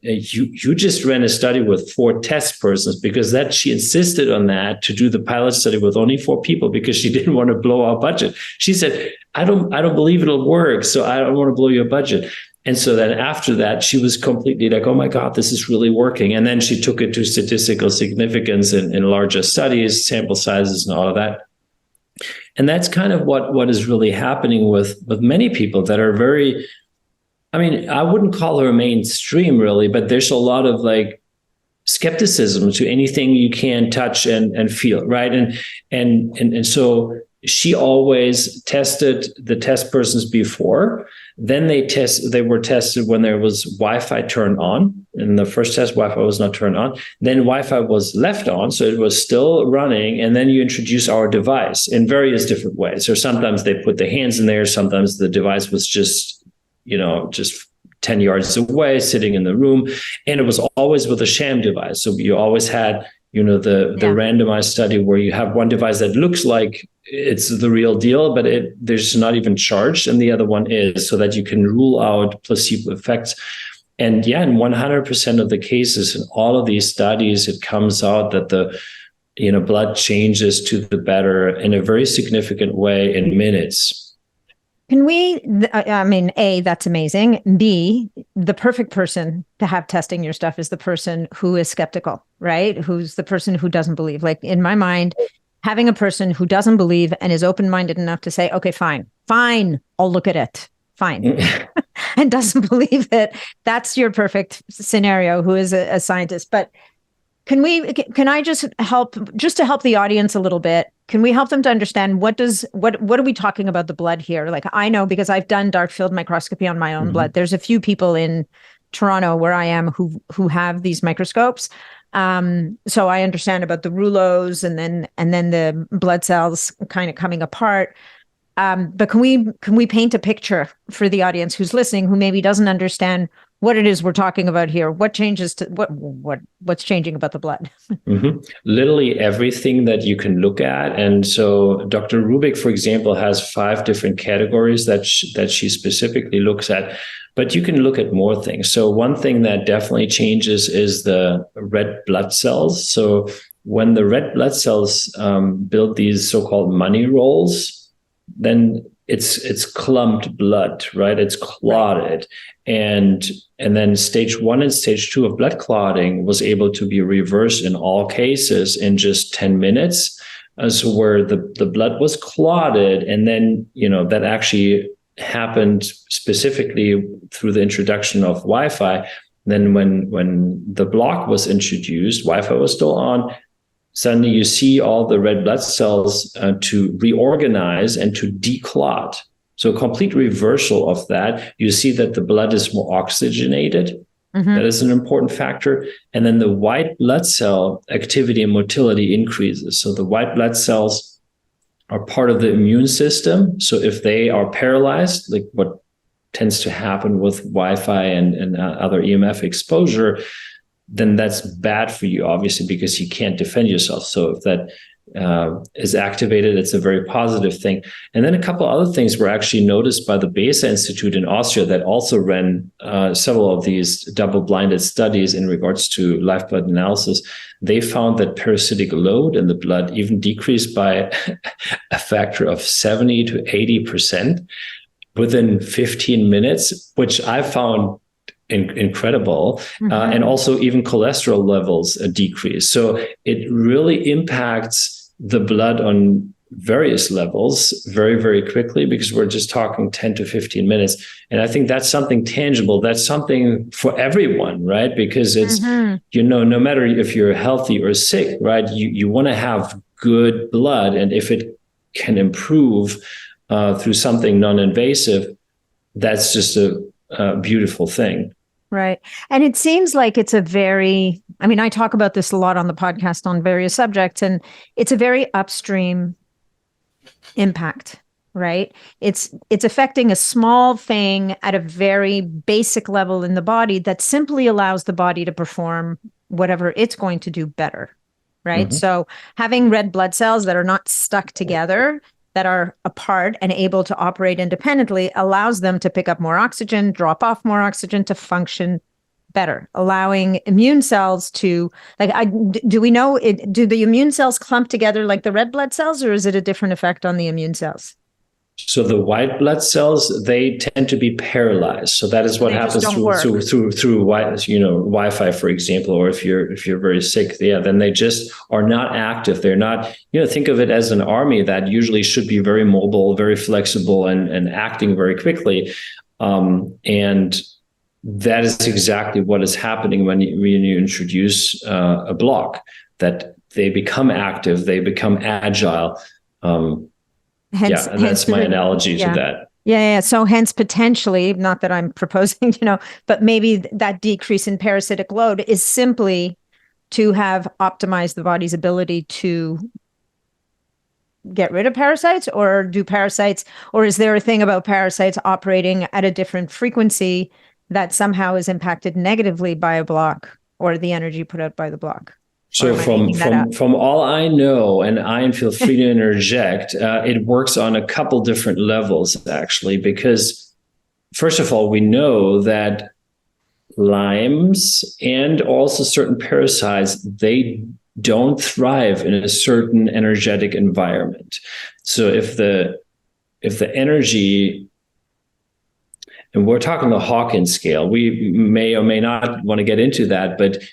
You just ran a study with 4 test persons, because she insisted on that, to do the pilot study with only 4 people, because she didn't want to blow our budget. She said, I don't believe it'll work, so I don't want to blow your budget. And so then after that, she was completely like, oh my God, this is really working. And then she took it to statistical significance in larger studies, sample sizes, and all of that. And that's kind of what is really happening with many people that are very, I mean, I wouldn't call her mainstream really, but there's a lot of like skepticism to anything you can touch and feel, right? And so she always tested the test persons before. Then they were tested when there was Wi-Fi turned on. In the first test, Wi-Fi was not turned on. Then Wi-Fi was left on, so it was still running. And then you introduce our device in various different ways. So sometimes they put the hands in there. Sometimes the device was just 10 yards away, sitting in the room. And it was always with a sham device. So you always had, the randomized study where you have one device that looks like it's the real deal, but there's not even charged, and the other one is, so that you can rule out placebo effects. And in 100% of the cases in all of these studies, it comes out that the blood changes to the better in a very significant way in minutes. Can we, A, that's amazing. B, the perfect person to have testing your stuff is the person who is skeptical, right? Who's the person who doesn't believe. Like in my mind, having a person who doesn't believe and is open-minded enough to say, okay, fine, I'll look at it, fine, and doesn't believe it. That's your perfect scenario, who is a scientist. But can I just to help the audience a little bit? Can we help them to understand what are we talking about the blood here? Like, I know, because I've done dark field microscopy on my own blood. There's a few people in Toronto where I am who have these microscopes. So I understand about the rouleaus and then the blood cells kind of coming apart. But can we paint a picture for the audience who's listening, who maybe doesn't understand what it is we're talking about here? What changes to what's changing about the blood? Mm-hmm. Literally everything that you can look at. And so Dr. Rubik, for example, has 5 different categories that she specifically looks at, but you can look at more things. So one thing that definitely changes is the red blood cells. So when the red blood cells build these so-called money rolls, then it's clumped blood, right? It's clotted. And then stage 1 and stage 2 of blood clotting was able to be reversed in all cases in just 10 minutes. So where the blood was clotted, and then, that actually happened specifically through the introduction of Wi-Fi. Then when the block was introduced, Wi-Fi was still on. Suddenly you see all the red blood cells to reorganize and to declot. So a complete reversal of that. You see that the blood is more oxygenated. Mm-hmm. That is an important factor. And then the white blood cell activity and motility increases. So the white blood cells are part of the immune system. So if they are paralyzed, like what tends to happen with Wi-Fi and other EMF exposure, then that's bad for you, obviously, because you can't defend yourself. So if that is activated, it's a very positive thing. And then a couple other things were actually noticed by the Besa Institute in Austria that also ran several of these double-blinded studies in regards to live blood analysis. They found that parasitic load in the blood even decreased by a factor of 70 to 80% within 15 minutes, which I found incredible. Mm-hmm. And also even cholesterol levels decrease. So it really impacts the blood on various levels very, very quickly, because we're just talking 10 to 15 minutes. And I think that's something tangible. That's something for everyone, right? Because it's, mm-hmm. No matter if you're healthy or sick, right? You want to have good blood. And if it can improve through something non-invasive, that's just a beautiful thing. Right. And it seems like it's I talk about this a lot on the podcast on various subjects, and it's a very upstream impact, right? It's affecting a small thing at a very basic level in the body that simply allows the body to perform whatever it's going to do better, right? Mm-hmm. So having red blood cells that are not stuck together, that are apart and able to operate independently, allows them to pick up more oxygen, drop off more oxygen, to function better, allowing immune cells to, do we know, do the immune cells clump together like the red blood cells, or is it a different effect on the immune cells? So the white blood cells, they tend to be paralyzed. So that is what happens through Wi-Fi, for example, or if you're very sick, then they just are not active. They're not, think of it as an army that usually should be very mobile, very flexible, and acting very quickly. And that is exactly what is happening when you introduce a block, that they become active, they become agile. And that's my analogy to that. Yeah. So hence potentially, not that I'm proposing, but maybe that decrease in parasitic load is simply to have optimized the body's ability to get rid of parasites, or is there a thing about parasites operating at a different frequency that somehow is impacted negatively by a block or the energy put out by the block? So from all I know, and Ian, feel free to interject, it works on a couple different levels, actually, because first of all, we know that limes and also certain parasites, they don't thrive in a certain energetic environment. So if the energy, and we're talking the Hawkins scale, we may or may not want to get into that, but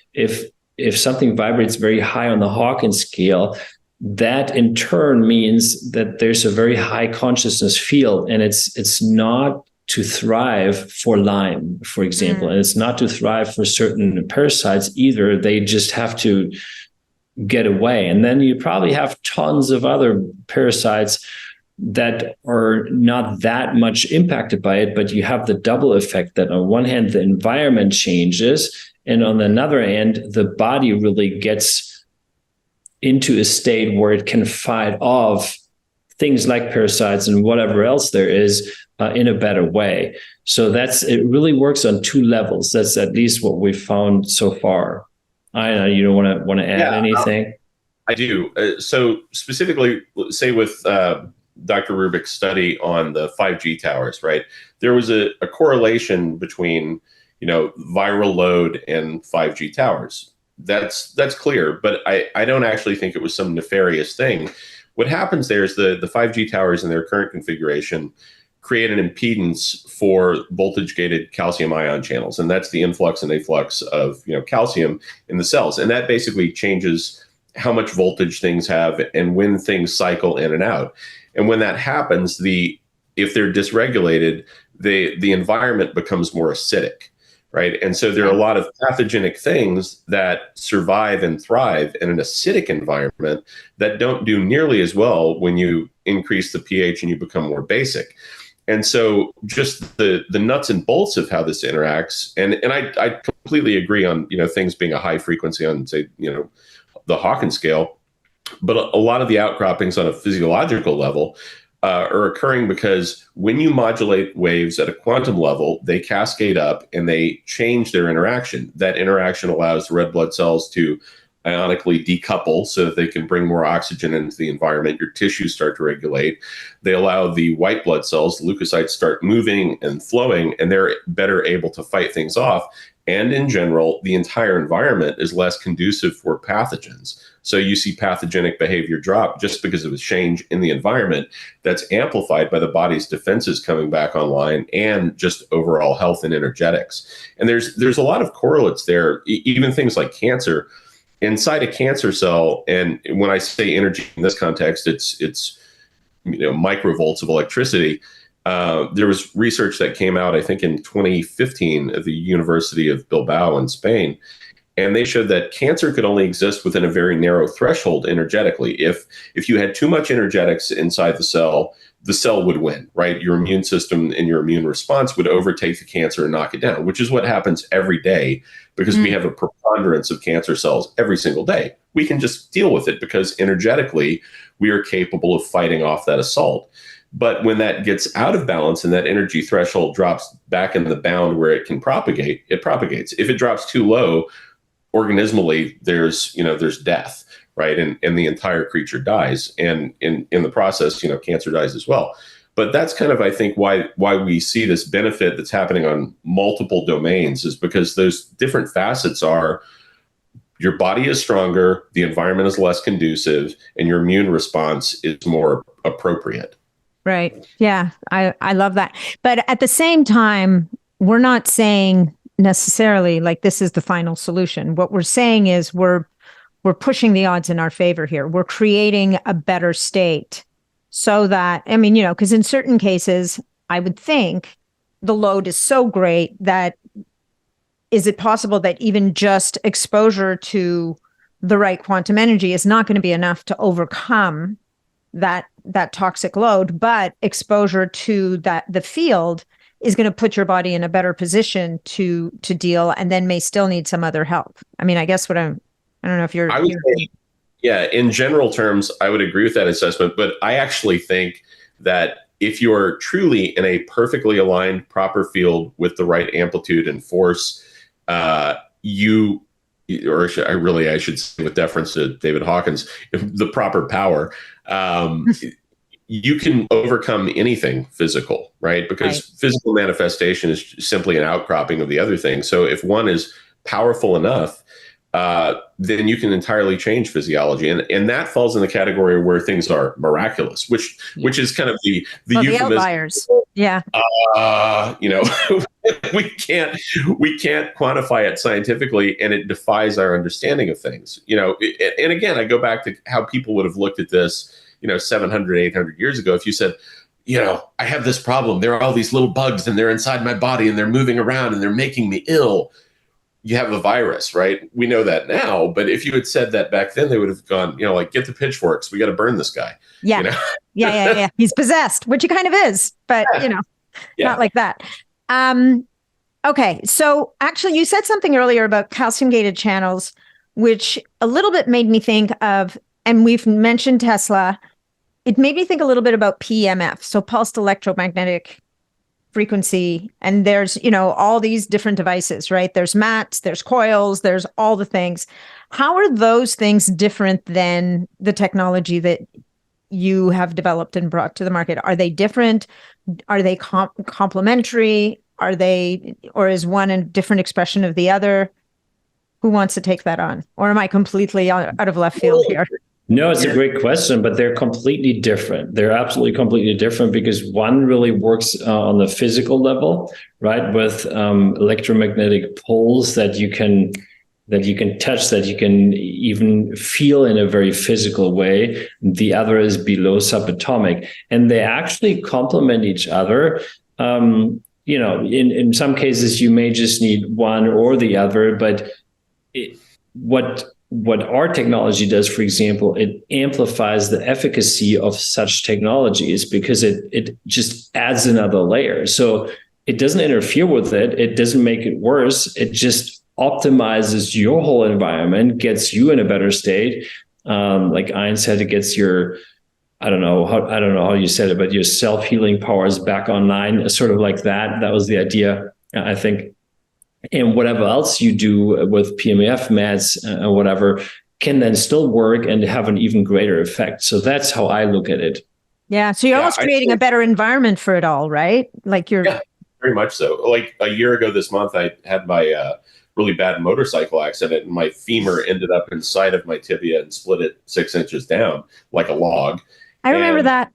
if something vibrates very high on the Hawkins scale, that in turn means that there's a very high consciousness field, and it's not to thrive for Lyme, for example, and it's not to thrive for certain parasites either. They just have to get away. And then you probably have tons of other parasites that are not that much impacted by it, but you have the double effect that on one hand, the environment changes, and on the other hand, the body really gets into a state where it can fight off things like parasites and whatever else there is in a better way. So it really works on two levels. That's at least what we've found so far. I know you don't want to add anything. I do. So specifically, say with Dr. Rubik's study on the 5G towers, right? There was a correlation between, viral load and 5G towers. That's clear, but I don't actually think it was some nefarious thing. What happens there is the 5G towers in their current configuration create an impedance for voltage-gated calcium ion channels, and that's the influx and efflux of calcium in the cells, and that basically changes how much voltage things have and when things cycle in and out. And when that happens, if they're dysregulated, the environment becomes more acidic, right? And so there are a lot of pathogenic things that survive and thrive in an acidic environment that don't do nearly as well when you increase the pH and you become more basic. And so just the nuts and bolts of how this interacts, and I completely agree on things being a high frequency on, say, the Hawkins scale, but a lot of the outcroppings on a physiological level are occurring because when you modulate waves at a quantum level, they cascade up and they change their interaction. That interaction allows the red blood cells to ionically decouple so that they can bring more oxygen into the environment. Your tissues start to regulate. They allow the white blood cells, the leukocytes, start moving and flowing, and they're better able to fight things off. And in general, the entire environment is less conducive for pathogens. So you see pathogenic behavior drop just because of a change in the environment that's amplified by the body's defenses coming back online and just overall health and energetics. And there's a lot of correlates there, even things like cancer. Inside a cancer cell, and when I say energy in this context, it's microvolts of electricity. There was research that came out, I think, in 2015 at the University of Bilbao in Spain, and they showed that cancer could only exist within a very narrow threshold energetically. If you had too much energetics inside the cell would win, right? Your immune system and your immune response would overtake the cancer and knock it down, which is what happens every day because we have a preponderance of cancer cells every single day. We can just deal with it because energetically we are capable of fighting off that assault. But when that gets out of balance and that energy threshold drops back in the bound where it can propagate, it propagates. If it drops too low, organismally, there's death, right? And the entire creature dies. And in the process, cancer dies as well. But that's kind of, I think, why we see this benefit that's happening on multiple domains is because those different facets are your body is stronger, the environment is less conducive, and your immune response is more appropriate. Right. Yeah, I love that. But at the same time, we're not saying necessarily like this is the final solution. What we're saying is we're pushing the odds in our favor here. We're creating a better state so that, because in certain cases, I would think the load is so great that is it possible that even just exposure to the right quantum energy is not going to be enough to overcome that toxic load, but exposure to the field is going to put your body in a better position to deal, and then may still need some other help. I guess I don't know if you're. Yeah, in general terms, I would agree with that assessment, but I actually think that if you're truly in a perfectly aligned, proper field with the right amplitude and force, I should say with deference to David Hawkins, the proper power, you can overcome anything physical, right? Because physical manifestation is simply an outcropping of the other thing. So if one is powerful enough, then you can entirely change physiology. And that falls in the category where things are miraculous, which is kind of the euphemism. The outliers. Yeah. we can't quantify it scientifically, and it defies our understanding of things. And again, I go back to how people would have looked at this, 700, 800 years ago. If you said, I have this problem, there are all these little bugs and they're inside my body and they're moving around and they're making me ill. You have a virus, right? We know that now, but if you had said that back then, they would have gone, get the pitchforks. We got to burn this guy. Yeah. Yeah. He's possessed, which he kind of is, but not like that. Okay. So actually you said something earlier about calcium gated channels, which a little bit made me think of, and we've mentioned Tesla, it made me think a little bit about PEMF, so pulsed electromagnetic frequency. And there's, all these different devices, right? There's mats, there's coils, there's all the things. How are those things different than the technology that you have developed and brought to the market? Are they different? Are they complementary? Or is one a different expression of the other? Who wants to take that on? Or am I completely out of left field here? No, it's a great question, but they're completely different. They're absolutely completely different because one really works on the physical level, right? With electromagnetic poles that you can touch, that you can even feel in a very physical way. The other is below subatomic, and they actually complement each other. In some cases, you may just need one or the other, but what our technology does, for example, it amplifies the efficacy of such technologies because it just adds another layer. So it doesn't interfere with it. It doesn't make it worse. It just optimizes your whole environment, gets you in a better state. Like Ian said, it gets your, I don't know how you said it, but your self-healing powers back online, sort of like that. That was the idea, I think. And whatever else you do with PEMF mats or whatever can then still work and have an even greater effect. So that's how I look at it. Yeah. So you're almost creating a better environment for it all, right? Like Yeah, very much so. Like a year ago this month, I had my really bad motorcycle accident, and my femur ended up inside of my tibia and split it 6 inches down like a log. I remember that.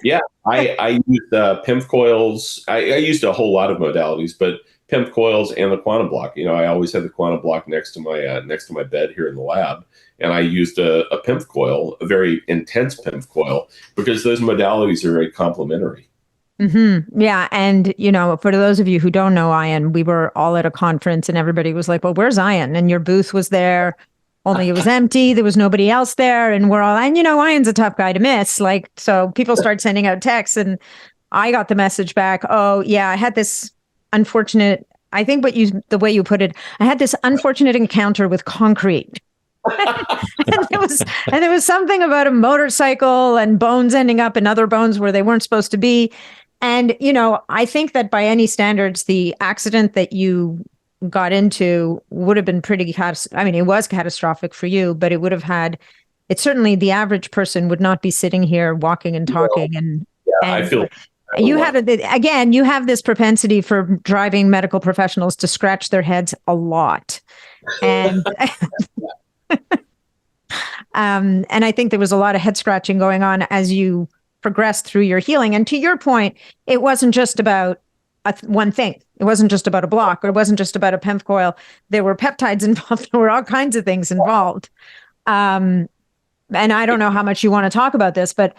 Yeah. I used PIMF coils. I used a whole lot of modalities, but PIMF coils and the quantum block. I always had the quantum block next to my bed here in the lab, and I used a PIMF coil, a very intense PIMF coil, because those modalities are very complementary. Mm-hmm. Yeah, and for those of you who don't know Ian, we were all at a conference, and everybody was like, "Well, where's Ian?" And your booth was there, only it was empty. There was nobody else there, and we're all, and Ian's a tough guy to miss. Like, so people start sending out texts, and I got the message back. Oh, yeah, I had this unfortunate, I think the way you put it, I had this unfortunate encounter with concrete. and there was something about a motorcycle and bones ending up in other bones where they weren't supposed to be. And, I think that by any standards, the accident that you got into would have been it was catastrophic for you, but it would have certainly the average person would not be sitting here walking and talking. I feel you have this propensity for driving medical professionals to scratch their heads a lot. And and I think there was a lot of head scratching going on as you progressed through your healing. And to your point, it wasn't just about one thing. It wasn't just about a block, or it wasn't just about a PEMF coil. There were peptides involved. There were all kinds of things involved. And I don't know how much you want to talk about this, but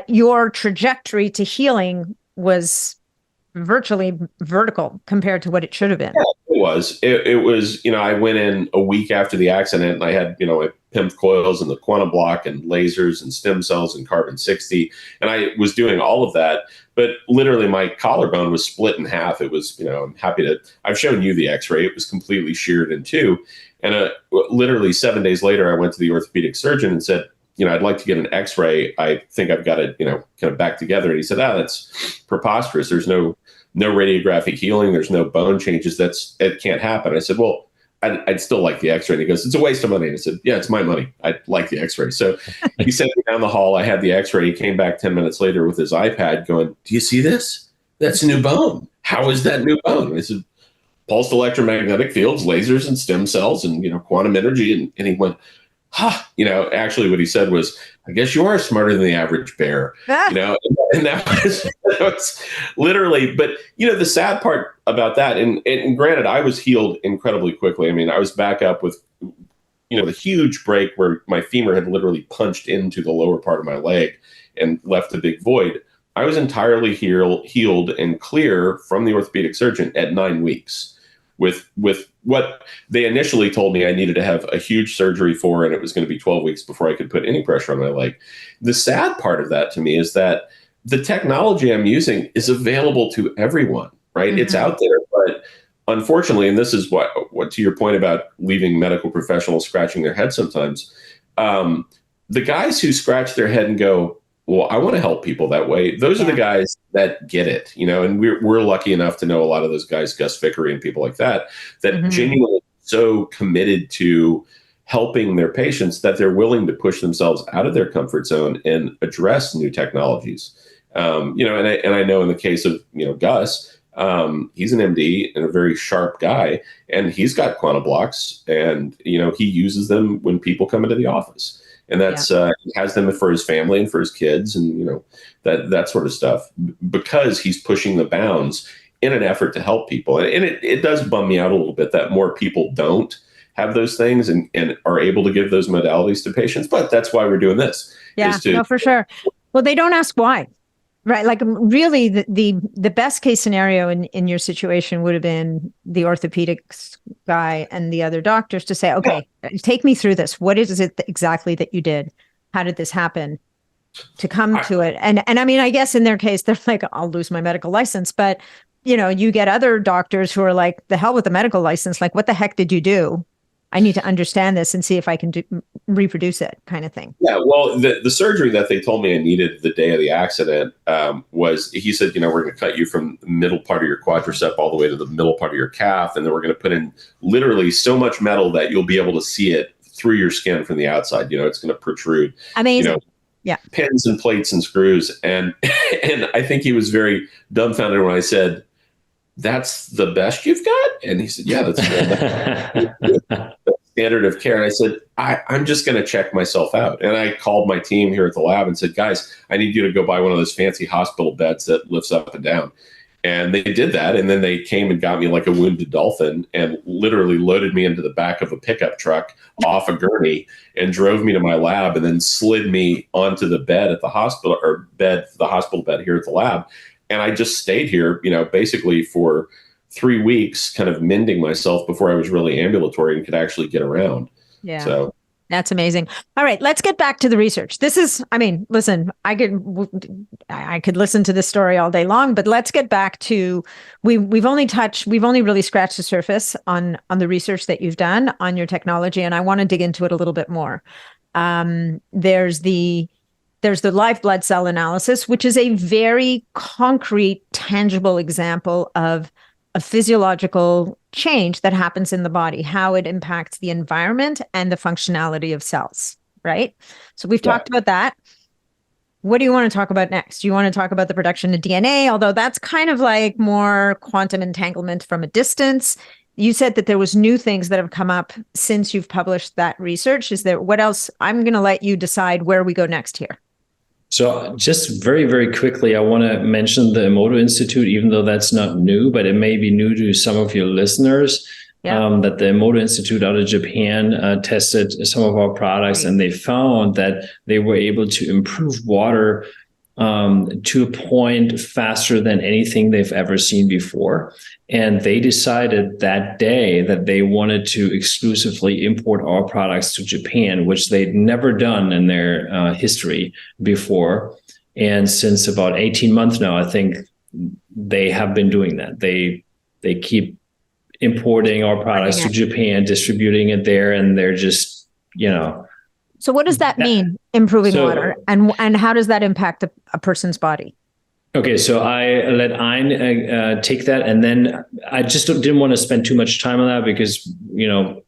your trajectory to healing was virtually vertical compared to what it should have been. Yeah, it was. It was, I went in a week after the accident, and I had, PIMF coils and the quantum block and lasers and stem cells and carbon-60. And I was doing all of that. But literally my collarbone was split in half. It was, I've shown you the x-ray. It was completely sheared in two. And literally 7 days later, I went to the orthopedic surgeon and said, I'd like to get an x-ray. I think I've got it, kind of back together. And he said, that's preposterous. There's no radiographic healing. There's no bone changes. It can't happen. I said, well, I'd still like the x-ray. And he goes, it's a waste of money. And I said, yeah, it's my money. I'd like the x-ray. So he sent me down the hall. I had the x-ray. He came back 10 minutes later with his iPad going, do you see this? That's a new bone. How is that new bone? And I said, pulsed electromagnetic fields, lasers and stem cells and, quantum energy. And he went, actually what he said was, I guess you are smarter than the average bear, and that was literally, but the sad part about that, and granted, I was healed incredibly quickly. I mean, I was back up with, the huge break where my femur had literally punched into the lower part of my leg and left a big void. I was entirely healed and clear from the orthopedic surgeon at 9 weeks. With what they initially told me I needed to have a huge surgery for, and it was going to be 12 weeks before I could put any pressure on my leg. The sad part of that to me is that the technology I'm using is available to everyone, right? Mm-hmm. It's out there, but unfortunately, and this is what to your point about leaving medical professionals scratching their head sometimes, the guys who scratch their head and go, well, I want to help people that way. Those are the guys that get it, and we're lucky enough to know a lot of those guys, Gus Vickery and people like that, genuinely so committed to helping their patients that they're willing to push themselves out of their comfort zone and address new technologies. And I know in the case of, Gus, he's an MD and a very sharp guy, and he's got quantum blocks, and, he uses them when people come into the office. And that's he has them for his family and for his kids, and that sort of stuff, because he's pushing the bounds in an effort to help people. And it does bum me out a little bit that more people don't have those things and are able to give those modalities to patients. But that's why we're doing this. Yeah, no, for sure. Well, they don't ask why. Right. Like, really, the best case scenario in your situation would have been the orthopedics guy and the other doctors to say, okay, take me through this. What is it exactly that you did? How did this happen to come to it? And I mean, I guess in their case, they're like, I'll lose my medical license. But, you get other doctors who are like, the hell with the medical license. Like, what the heck did you do? I need to understand this and see if I can reproduce it, kind of thing. Yeah, well, the surgery that they told me I needed the day of the accident was, he said, we're going to cut you from the middle part of your quadricep all the way to the middle part of your calf. And then we're going to put in literally so much metal that you'll be able to see it through your skin from the outside. It's going to protrude. Amazing. Pins and plates and screws. And I think he was very dumbfounded when I said, "That's the best you've got?" And he said, "Yeah, that's standard of care." And I said, I'm just going to check myself out. And I called my team here at the lab and said, "Guys, I need you to go buy one of those fancy hospital beds that lifts up and down." And they did that. And then they came and got me like a wounded dolphin and literally loaded me into the back of a pickup truck off a gurney and drove me to my lab, and then slid me onto the bed at the hospital, or the hospital bed here at the lab. And I just stayed here, basically for 3 weeks, kind of mending myself before I was really ambulatory and could actually get around. Yeah. So that's amazing. All right, let's get back to the research. This is, listen, I could listen to this story all day long, but let's get back to, we've only really scratched the surface on the research that you've done on your technology. And I want to dig into it a little bit more. There's the live blood cell analysis, which is a very concrete, tangible example of a physiological change that happens in the body, how it impacts the environment and the functionality of cells, right? So we've talked about that. What do you want to talk about next? Do you want to talk about the production of DNA? Although that's kind of like more quantum entanglement from a distance. You said that there was new things that have come up since you've published that research. Is there, what else? I'm going to let you decide where we go next here. So just very, very quickly, I want to mention the Emoto Institute, even though that's not new, but it may be new to some of your listeners, that the Emoto Institute out of Japan tested some of our products, and they found that they were able to improve water to a point faster than anything they've ever seen before. And they decided that day that they wanted to exclusively import our products to Japan, which they'd never done in their history before. And since about 18 months now, I think they have been doing that. They keep importing our products to Japan, distributing it there, and they're just, So what does that mean, improving water? And how does that impact a person's body? Okay, so I let Ian take that, and then I just didn't want to spend too much time on that because,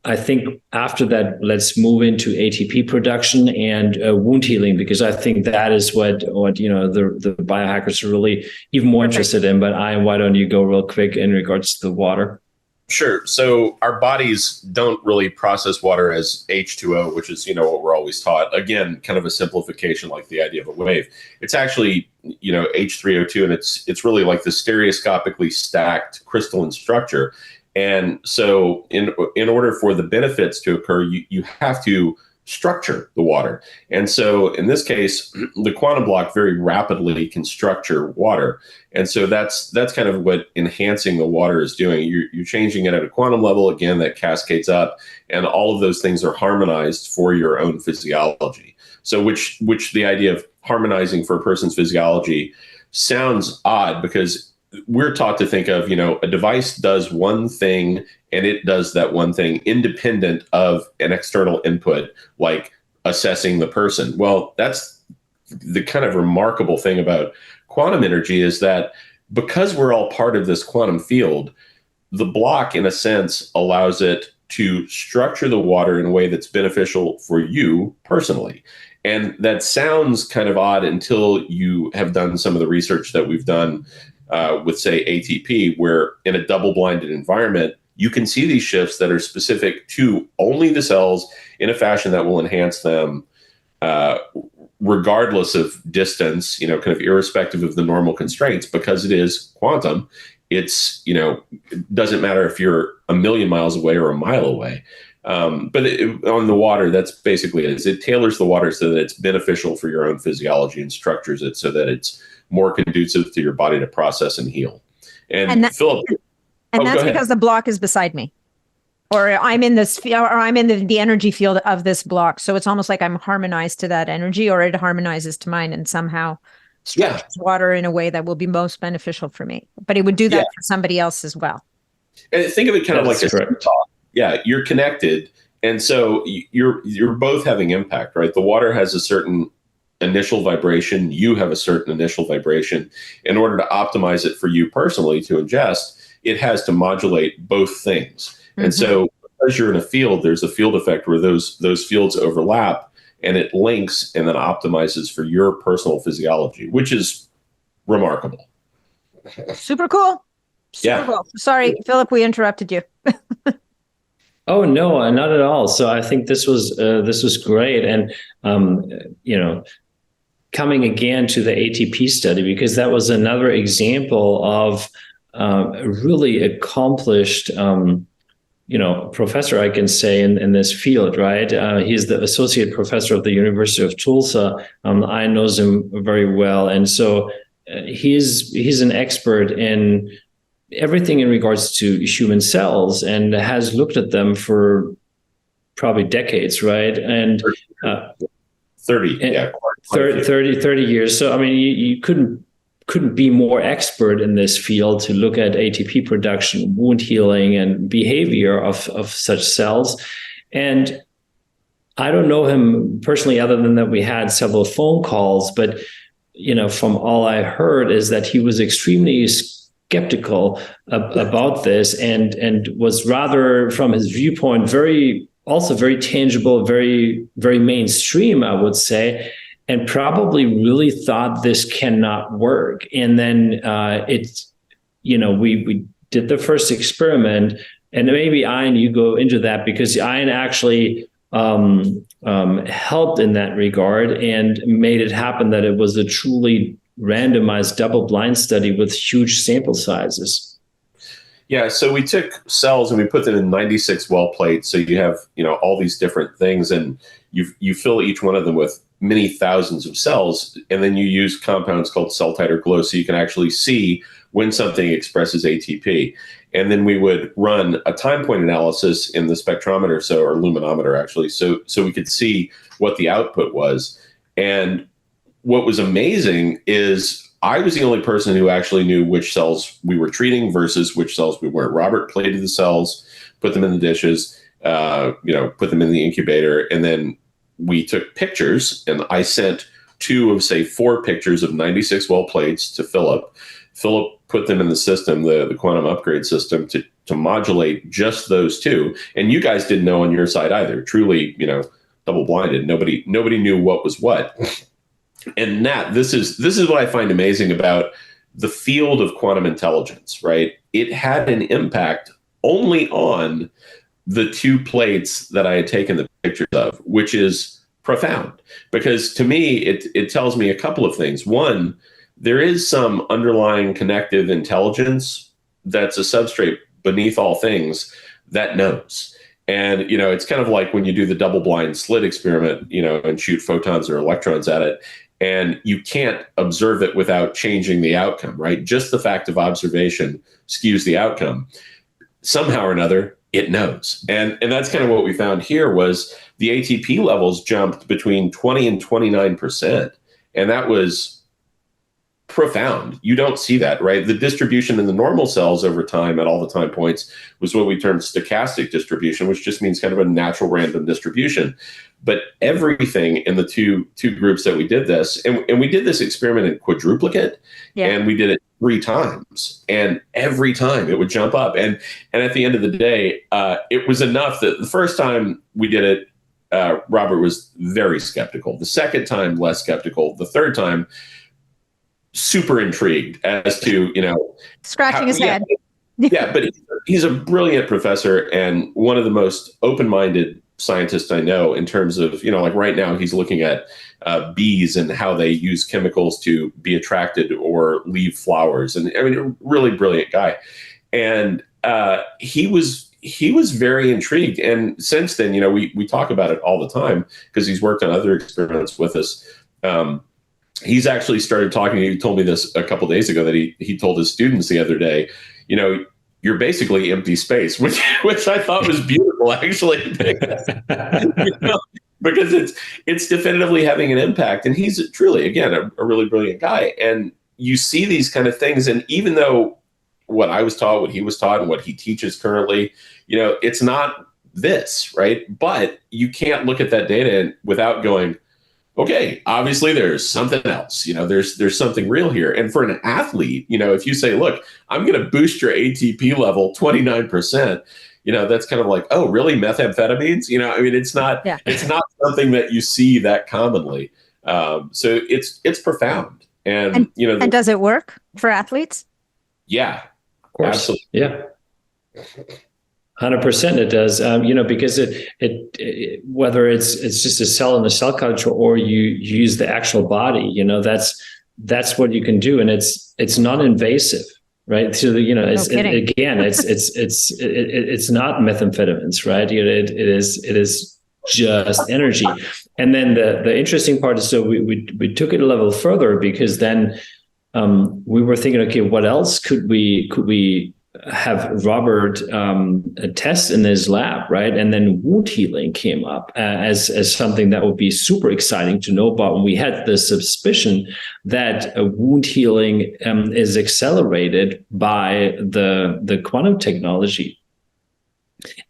I think after that, let's move into ATP production and wound healing, because I think that is what the biohackers are really even more interested in. But Ian, why don't you go real quick in regards to the water? Sure. So our bodies don't really process water as H2O, which is, what we're always taught. Again, kind of a simplification, like the idea of a wave. It's actually, H3O2, and it's really like the stereoscopically stacked crystalline structure. And so in order for the benefits to occur, you have to structure the water. And so in this case, the quantum block very rapidly can structure water. And so that's kind of what enhancing the water is doing. You're changing it at a quantum level, again, that cascades up, and all of those things are harmonized for your own physiology. So which the idea of harmonizing for a person's physiology sounds odd, because we're taught to think of, a device does one thing and it does that one thing independent of an external input, like assessing the person. Well, that's the kind of remarkable thing about quantum energy is that because we're all part of this quantum field, the block, in a sense, allows it to structure the water in a way that's beneficial for you personally. And that sounds kind of odd until you have done some of the research that we've done with, say, ATP, where in a double-blinded environment, you can see these shifts that are specific to only the cells in a fashion that will enhance them regardless of distance, kind of irrespective of the normal constraints, because it is quantum. It's, it doesn't matter if you're a million miles away or a mile away. But on the water, that's basically it. It tailors the water so that it's beneficial for your own physiology and structures it so that it's more conducive to your body to process and heal. And Philip, that's because the block is beside me, or I'm in this, or I'm in the energy field of this block. So it's almost like I'm harmonized to that energy, or it harmonizes to mine and somehow structures water in a way that will be most beneficial for me. But it would do that for somebody else as well. And think of it kind of like a talk. Yeah, you're connected, and so you're both having impact, right? The water has a certain initial vibration. You have a certain initial vibration. In order to optimize it for you personally to ingest, it has to modulate both things. Mm-hmm. And so because you're in a field, there's a field effect where those fields overlap, and it links and then optimizes for your personal physiology, which is remarkable. Super cool. Super cool. Sorry, Philip, we interrupted you. Oh no, not at all. So I think this was great, and coming again to the ATP study, because that was another example of a really accomplished, professor, I can say, in this field, right? He's the associate professor of the University of Tulsa. I know him very well, and so he's an expert in everything in regards to human cells and has looked at them for probably decades, right? And 30 years. So, I mean, you couldn't be more expert in this field to look at ATP production, wound healing, and behavior of such cells. And I don't know him personally, other than that we had several phone calls, but, from all I heard is that he was extremely skeptical about this and was rather, from his viewpoint, very tangible, very, very mainstream, I would say, and probably really thought this cannot work. And then we did the first experiment, and maybe Ian, you go into that, because Ian actually helped in that regard and made it happen that it was a truly randomized double-blind study with huge sample sizes. Yeah, so we took cells and we put them in 96 well plates. So you have, all these different things, and you fill each one of them with many thousands of cells, and then you use compounds called cell titer glow, so you can actually see when something expresses ATP. And then we would run a time point analysis in the spectrometer, or luminometer actually, so we could see what the output was. And what was amazing is I was the only person who actually knew which cells we were treating versus which cells we weren't. Robert plated the cells, put them in the dishes, put them in the incubator, and then we took pictures, and I sent 2 of, say, 4 pictures of 96 well plates to Philip. Philip put them in the system, the quantum upgrade system, to modulate just those 2. And you guys didn't know on your side either. Truly, double-blinded. Nobody knew what was what. And Nat, this is what I find amazing about the field of quantum intelligence, right? It had an impact only on the 2 plates that I had taken the pictures of, which is profound, because to me, it tells me a couple of things. One, there is some underlying connective intelligence that's a substrate beneath all things that knows. And, it's kind of like when you do the double-blind slit experiment, and shoot photons or electrons at it, and you can't observe it without changing the outcome, right? Just the fact of observation skews the outcome. Somehow or another, it knows. And that's kind of what we found here was the ATP levels jumped between 20 and 29%. And that was profound. You don't see that, right? The distribution in the normal cells over time at all the time points was what we termed stochastic distribution, which just means kind of a natural random distribution. But everything in the two groups that we did this, and we did this experiment in quadruplicate, and we did it 3 times, and every time it would jump up. And at the end of the day, it was enough that the first time we did it, Robert was very skeptical. The second time, less skeptical. The third time, super intrigued as to, scratching his head. Yeah, but he's a brilliant professor and one of the most open-minded scientists I know in terms of, like right now he's looking at bees and how they use chemicals to be attracted or leave flowers. And I mean, a really brilliant guy. And he was very intrigued. And since then, we talk about it all the time because he's worked on other experiments with us. He's actually started talking. He told me this a couple of days ago that he told his students the other day, you're basically empty space, which I thought was beautiful, actually, because it's definitively having an impact. And he's truly, again, a really brilliant guy. And you see these kind of things. And even though what I was taught, what he was taught, and what he teaches currently, it's not this, right? But you can't look at that data without going, okay, obviously there's something else, there's something real here. And for an athlete, if you say, look, I'm going to boost your ATP level 29%, that's kind of like, oh, really? Methamphetamines? I mean, it's not something that you see that commonly. So it's profound. And and does it work for athletes? Yeah, of course. Absolutely. Yeah. 100% it does, because it whether it's just a cell in the cell culture or you use the actual body, that's what you can do, and it's non-invasive, right? So it's not methamphetamines, right? It is just energy. And then the interesting part is, so we took it a level further because then we were thinking, okay, what else could we have Robert test in his lab, right? And then wound healing came up as something that would be super exciting to know about. And we had the suspicion that wound healing is accelerated by the quantum technology.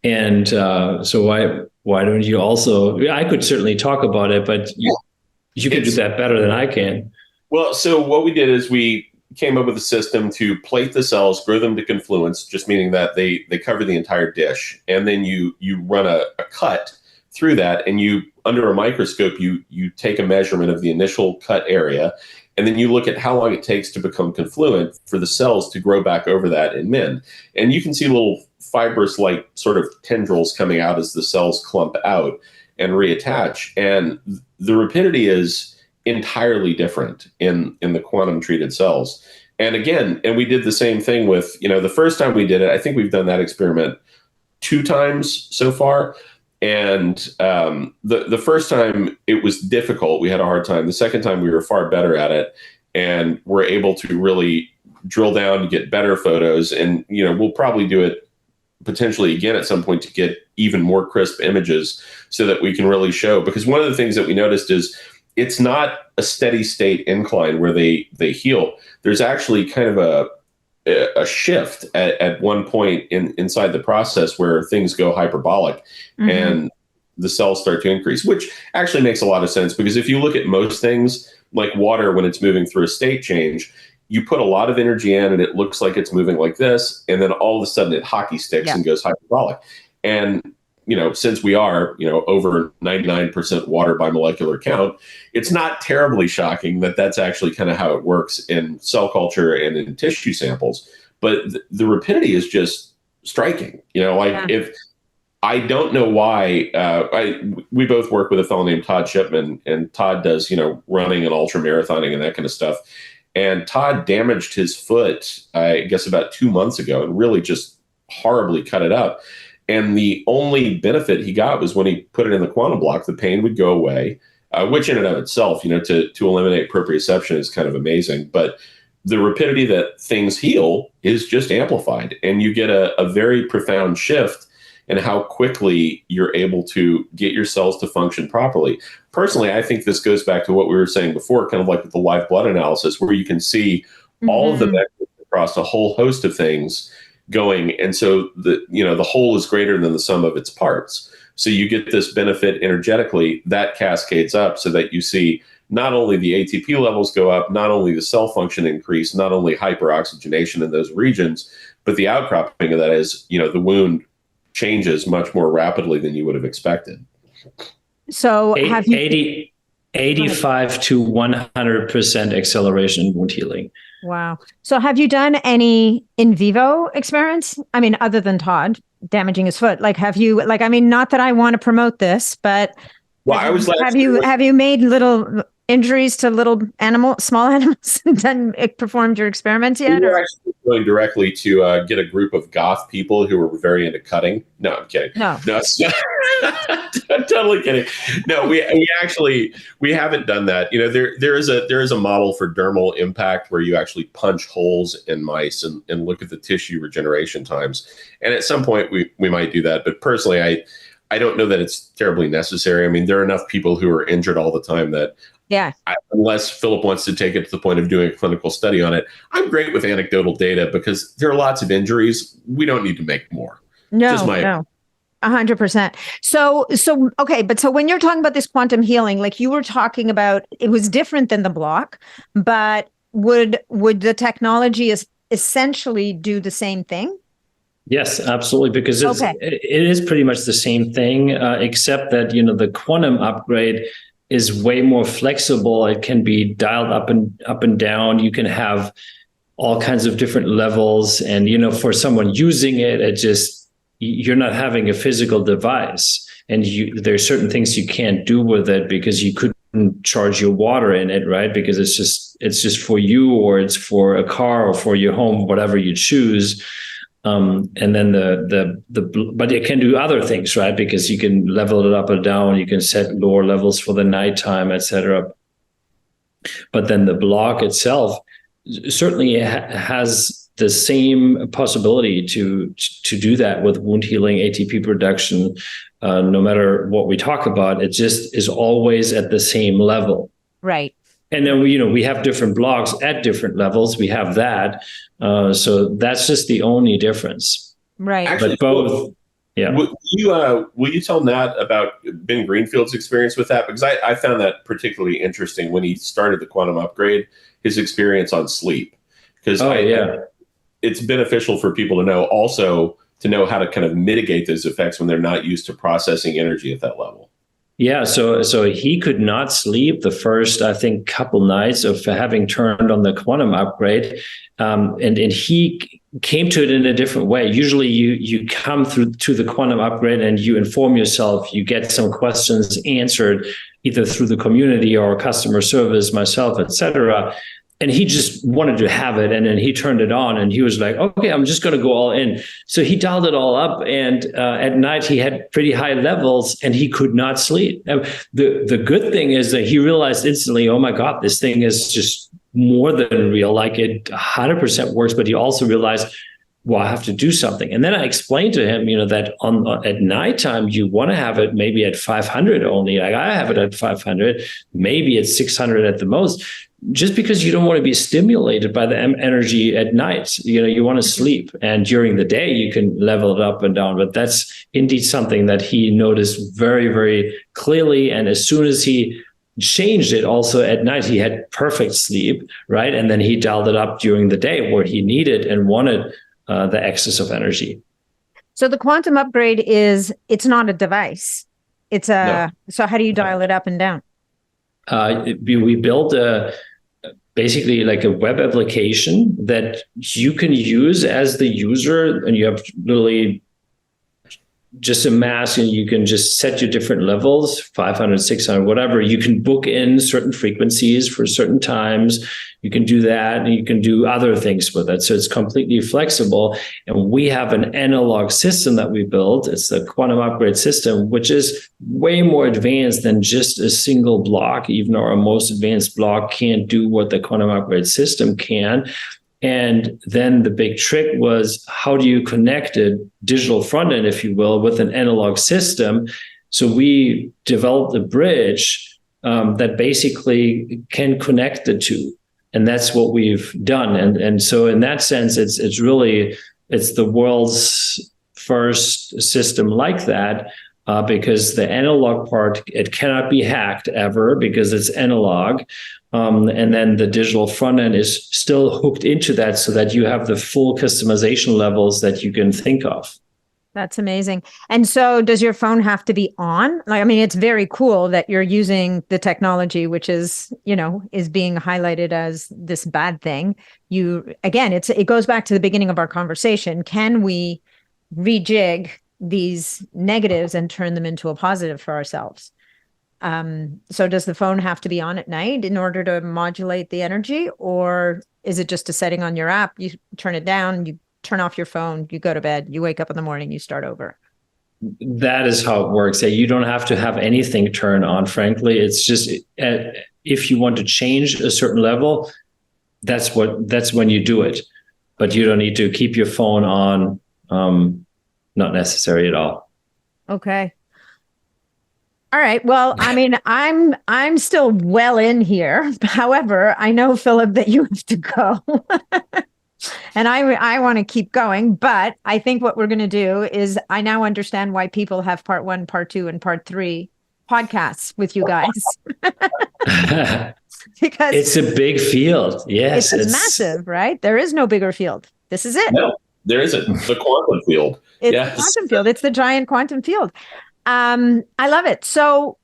And so why don't you also? I could certainly talk about it, but you can do that better than I can. Well, so what we did is we came up with a system to plate the cells, grow them to confluence, just meaning that they cover the entire dish. And then you run a cut through that, and you, under a microscope, you take a measurement of the initial cut area, and then you look at how long it takes to become confluent for the cells to grow back over that and mend. And you can see little fibrous-like sort of tendrils coming out as the cells clump out and reattach. And the rapidity is entirely different in the quantum treated cells. And again, we did the same thing with, the first time we did it, I think we've done that experiment 2 times so far. And the first time it was difficult. We had a hard time. The second time we were far better at it and were able to really drill down and get better photos. And, we'll probably do it potentially again at some point to get even more crisp images so that we can really show. Because one of the things that we noticed is it's not a steady state incline where they heal. There's actually kind of a shift at one point inside the process where things go hyperbolic and the cells start to increase, which actually makes a lot of sense, because if you look at most things like water, when it's moving through a state change, you put a lot of energy in and it looks like it's moving like this. And then all of a sudden it hockey sticks and goes hyperbolic. And since we are, over 99% water by molecular count, it's not terribly shocking that that's actually kind of how it works in cell culture and in tissue samples. But the rapidity is just striking. If I don't know why, we both work with a fellow named Todd Shipman, and Todd does, running and ultra marathoning and that kind of stuff. And Todd damaged his foot, I guess, about 2 months ago, and really just horribly cut it up. And the only benefit he got was when he put it in the quantum block, the pain would go away, which in and of itself, to eliminate proprioception is kind of amazing. But the rapidity that things heal is just amplified, and you get a very profound shift and how quickly you're able to get your cells to function properly. Personally, I think this goes back to what we were saying before, kind of like with the live blood analysis, where you can see all of the metrics across a whole host of things going. And so the whole is greater than the sum of its parts. So you get this benefit energetically that cascades up so that you see not only the ATP levels go up, not only the cell function increase, not only hyperoxygenation in those regions, but the outcropping of that is, the wound changes much more rapidly than you would have expected. So have you 85 to 100% acceleration in wound healing. Wow. So have you done any in vivo experiments? I mean, other than Todd damaging his foot, not that I want to promote this, but have you made little injuries to small animals and then performed your experiments yet? We were actually going directly to get a group of goth people who were very into cutting. No, I'm kidding. No, I'm totally kidding. No, we haven't done that. There is a model for dermal impact where you actually punch holes in mice and look at the tissue regeneration times. And at some point we might do that. But personally, I don't know that it's terribly necessary. I mean, there are enough people who are injured all the time that unless Philip wants to take it to the point of doing a clinical study on it, I'm great with anecdotal data because there are lots of injuries. We don't need to make more. No. 100%. So okay. But so when you're talking about this quantum healing, like you were talking about, it was different than the block, but would the technology essentially do the same thing? Yes, absolutely. Because it is pretty much the same thing, except that, the quantum upgrade is way more flexible. It can be dialed up and down. You can have all kinds of different levels. And, for someone using it, you're not having a physical device. And there's certain things you can't do with it because you couldn't charge your water in it, right? Because it's just for you, or it's for a car or for your home, whatever you choose. And then but it can do other things, right? Because you can level it up or down, you can set lower levels for the nighttime, etc. But then the block itself certainly has the same possibility to do that with wound healing, ATP production. No matter what we talk about, it just is always at the same level. Right. And then we have different blocks at different levels. We have that. So that's just the only difference. Right. Actually, but both. Yeah. Will you tell Nat about Ben Greenfield's experience with that? Because I found that particularly interesting when he started the quantum upgrade, his experience on sleep. Because it's beneficial for people to know how to kind of mitigate those effects when they're not used to processing energy at that level. Yeah, so he could not sleep the first, I think, couple nights of having turned on the quantum upgrade, and he came to it in a different way. Usually, you come through to the quantum upgrade and you inform yourself. You get some questions answered either through the community or customer service, myself, etc. And he just wanted to have it. And then he turned it on and he was like, okay, I'm just going to go all in. So he dialed it all up. And at night, he had pretty high levels and he could not sleep. Now, the good thing is that he realized instantly, oh, my God, this thing is just more than real. Like it 100% works. But he also realized, well, I have to do something. And then I explained to him, that at nighttime, you want to have it maybe at 500 only. Like I have it at 500, maybe at 600 at the most. Just because you don't want to be stimulated by the energy at night, you want to sleep, and during the day you can level it up and down. But that's indeed something that he noticed very, very clearly. And as soon as he changed it, also at night, he had perfect sleep, right? And then he dialed it up during the day where he needed and wanted the excess of energy. So the quantum upgrade it's not a device. It's so how do you dial it up and down? We built basically like a web application that you can use as the user, and you have literally just a mask, and you can just set your different levels, 500, 600, whatever. You can book in certain frequencies for certain times. You can do that, and you can do other things with it. So it's completely flexible. And we have an analog system that we built. It's the quantum upgrade system, which is way more advanced than just a single block. Even our most advanced block can't do what the quantum upgrade system can. And then the big trick was, how do you connect a digital front end, if you will, with an analog system? So we developed a bridge that basically can connect the two. And that's what we've done. And so in that sense, it's the world's first system like that, because the analog part, it cannot be hacked ever because it's analog. And then the digital front end is still hooked into that so that you have the full customization levels that you can think of. That's amazing. And so does your phone have to be on? Like, I mean, it's very cool that you're using the technology, which is, is being highlighted as this bad thing. It goes back to the beginning of our conversation. Can we rejig these negatives and turn them into a positive for ourselves? So does the phone have to be on at night in order to modulate the energy, or is it just a setting on your app? You turn it down, you turn off your phone, you go to bed, you wake up in the morning, you start over. That is how it works. You don't have to have anything turned on, frankly. It's just, if you want to change a certain level, that's when you do it. But you don't need to keep your phone on. Not necessary at all. Okay. All right. Well, I mean, I'm still well in here. However, I know, Philip, that you have to go. And I want to keep going, but I think what we're going to do is, I now understand why people have part 1, part 2, and part 3 podcasts with you guys. Because it's a big field. Yes. It's massive, right? There is no bigger field. This is it. No, there isn't. The quantum field. It's the quantum field. It's the giant quantum field. I love it. So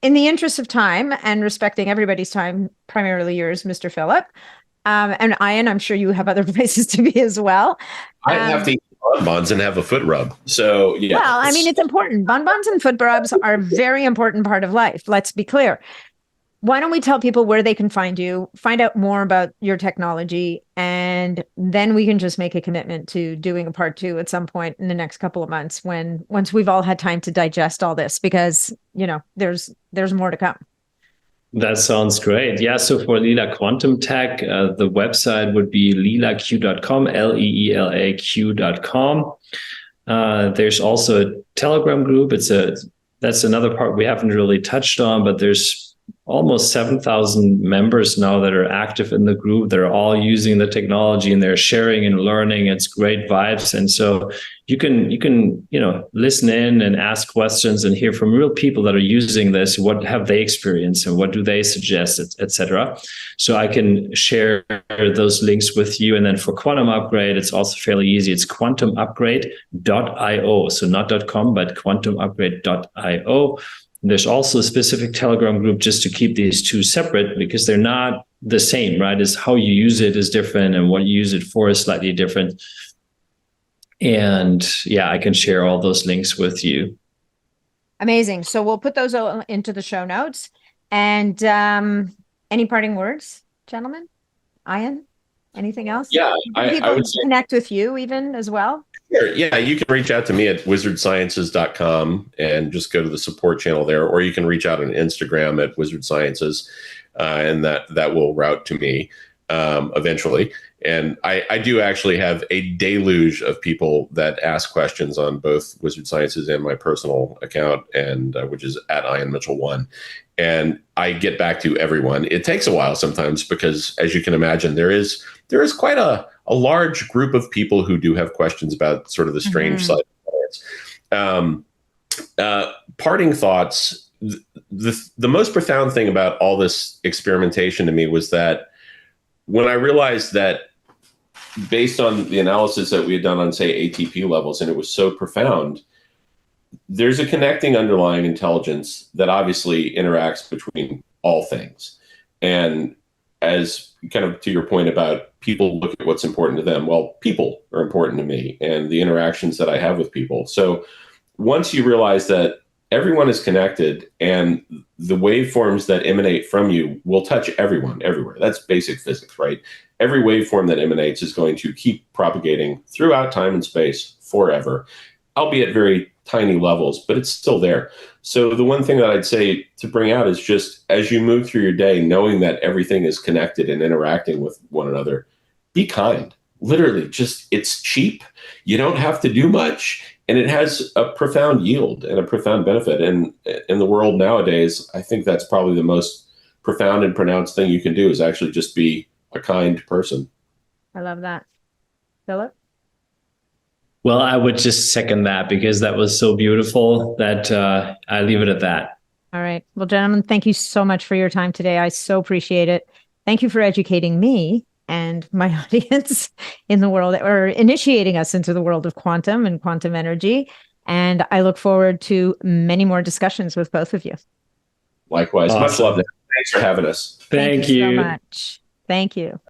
in the interest of time and respecting everybody's time, primarily yours, Mr. Phillip, and Ian, I'm sure you have other places to be as well. I have to eat bonbons and have a foot rub. So, yeah. Well, I mean, it's important. Bonbons and foot rubs are a very important part of life. Let's be clear. Why don't we tell people where they can find you, find out more about your technology, and then we can just make a commitment to doing a part 2 at some point in the next couple of months, once we've all had time to digest all this, because, there's more to come. That sounds great. Yeah. So for Lila Quantum Tech, the website would be leelaq.com, leelaq.com. There's also a Telegram group. That's another part we haven't really touched on, but there's almost 7,000 members now that are active in the group. They're all using the technology and they're sharing and learning. It's great vibes. And so you can listen in and ask questions and hear from real people that are using this. What have they experienced and what do they suggest, etc. So I can share those links with you. And then for Quantum Upgrade, it's also fairly easy. It's quantumupgrade.io. So not .com, but quantumupgrade.io. There's also a specific Telegram group just to keep these two separate, because they're not the same, right? It's how you use it is different and what you use it for is slightly different. And yeah, I can share all those links with you. Amazing. So we'll put those all into the show notes. And any parting words, gentlemen? Ian, anything else? Yeah, I would say connect with you even as well. Sure. Yeah, you can reach out to me at wizardsciences.com and just go to the support channel there, or you can reach out on Instagram at wizardsciences, and that will route to me eventually. And I do actually have a deluge of people that ask questions on both Wizard Sciences and my personal account, and which is at Ian Mitchell 1. And I get back to everyone. It takes a while sometimes because, as you can imagine, there is quite a large group of people who do have questions about sort of the strange side of science. Parting thoughts. The most profound thing about all this experimentation to me was that when I realized that, based on the analysis that we had done on, say, ATP levels, and it was so profound, there's a connecting underlying intelligence that obviously interacts between all things. And as kind of to your point about people look at what's important to them, well, people are important to me and the interactions that I have with people. So once you realize that everyone is connected and the waveforms that emanate from you will touch everyone everywhere. That's basic physics, right? Every waveform that emanates is going to keep propagating throughout time and space forever, albeit very tiny levels, but it's still there. So the one thing that I'd say to bring out is just as you move through your day, knowing that everything is connected and interacting with one another, be kind. Literally, just it's cheap. You don't have to do much, and it has a profound yield and a profound benefit. And in the world nowadays, I think that's probably the most profound and pronounced thing you can do is actually just be a kind person. I love that. Philip? Well, I would just second that because that was so beautiful that I leave it at that. All right. Well, gentlemen, thank you so much for your time today. I so appreciate it. Thank you for educating me and my audience in the world, or initiating us into the world of quantum and quantum energy. And I look forward to many more discussions with both of you. Likewise. Awesome. Much love. Thanks for having us. Thank you so much. Thank you.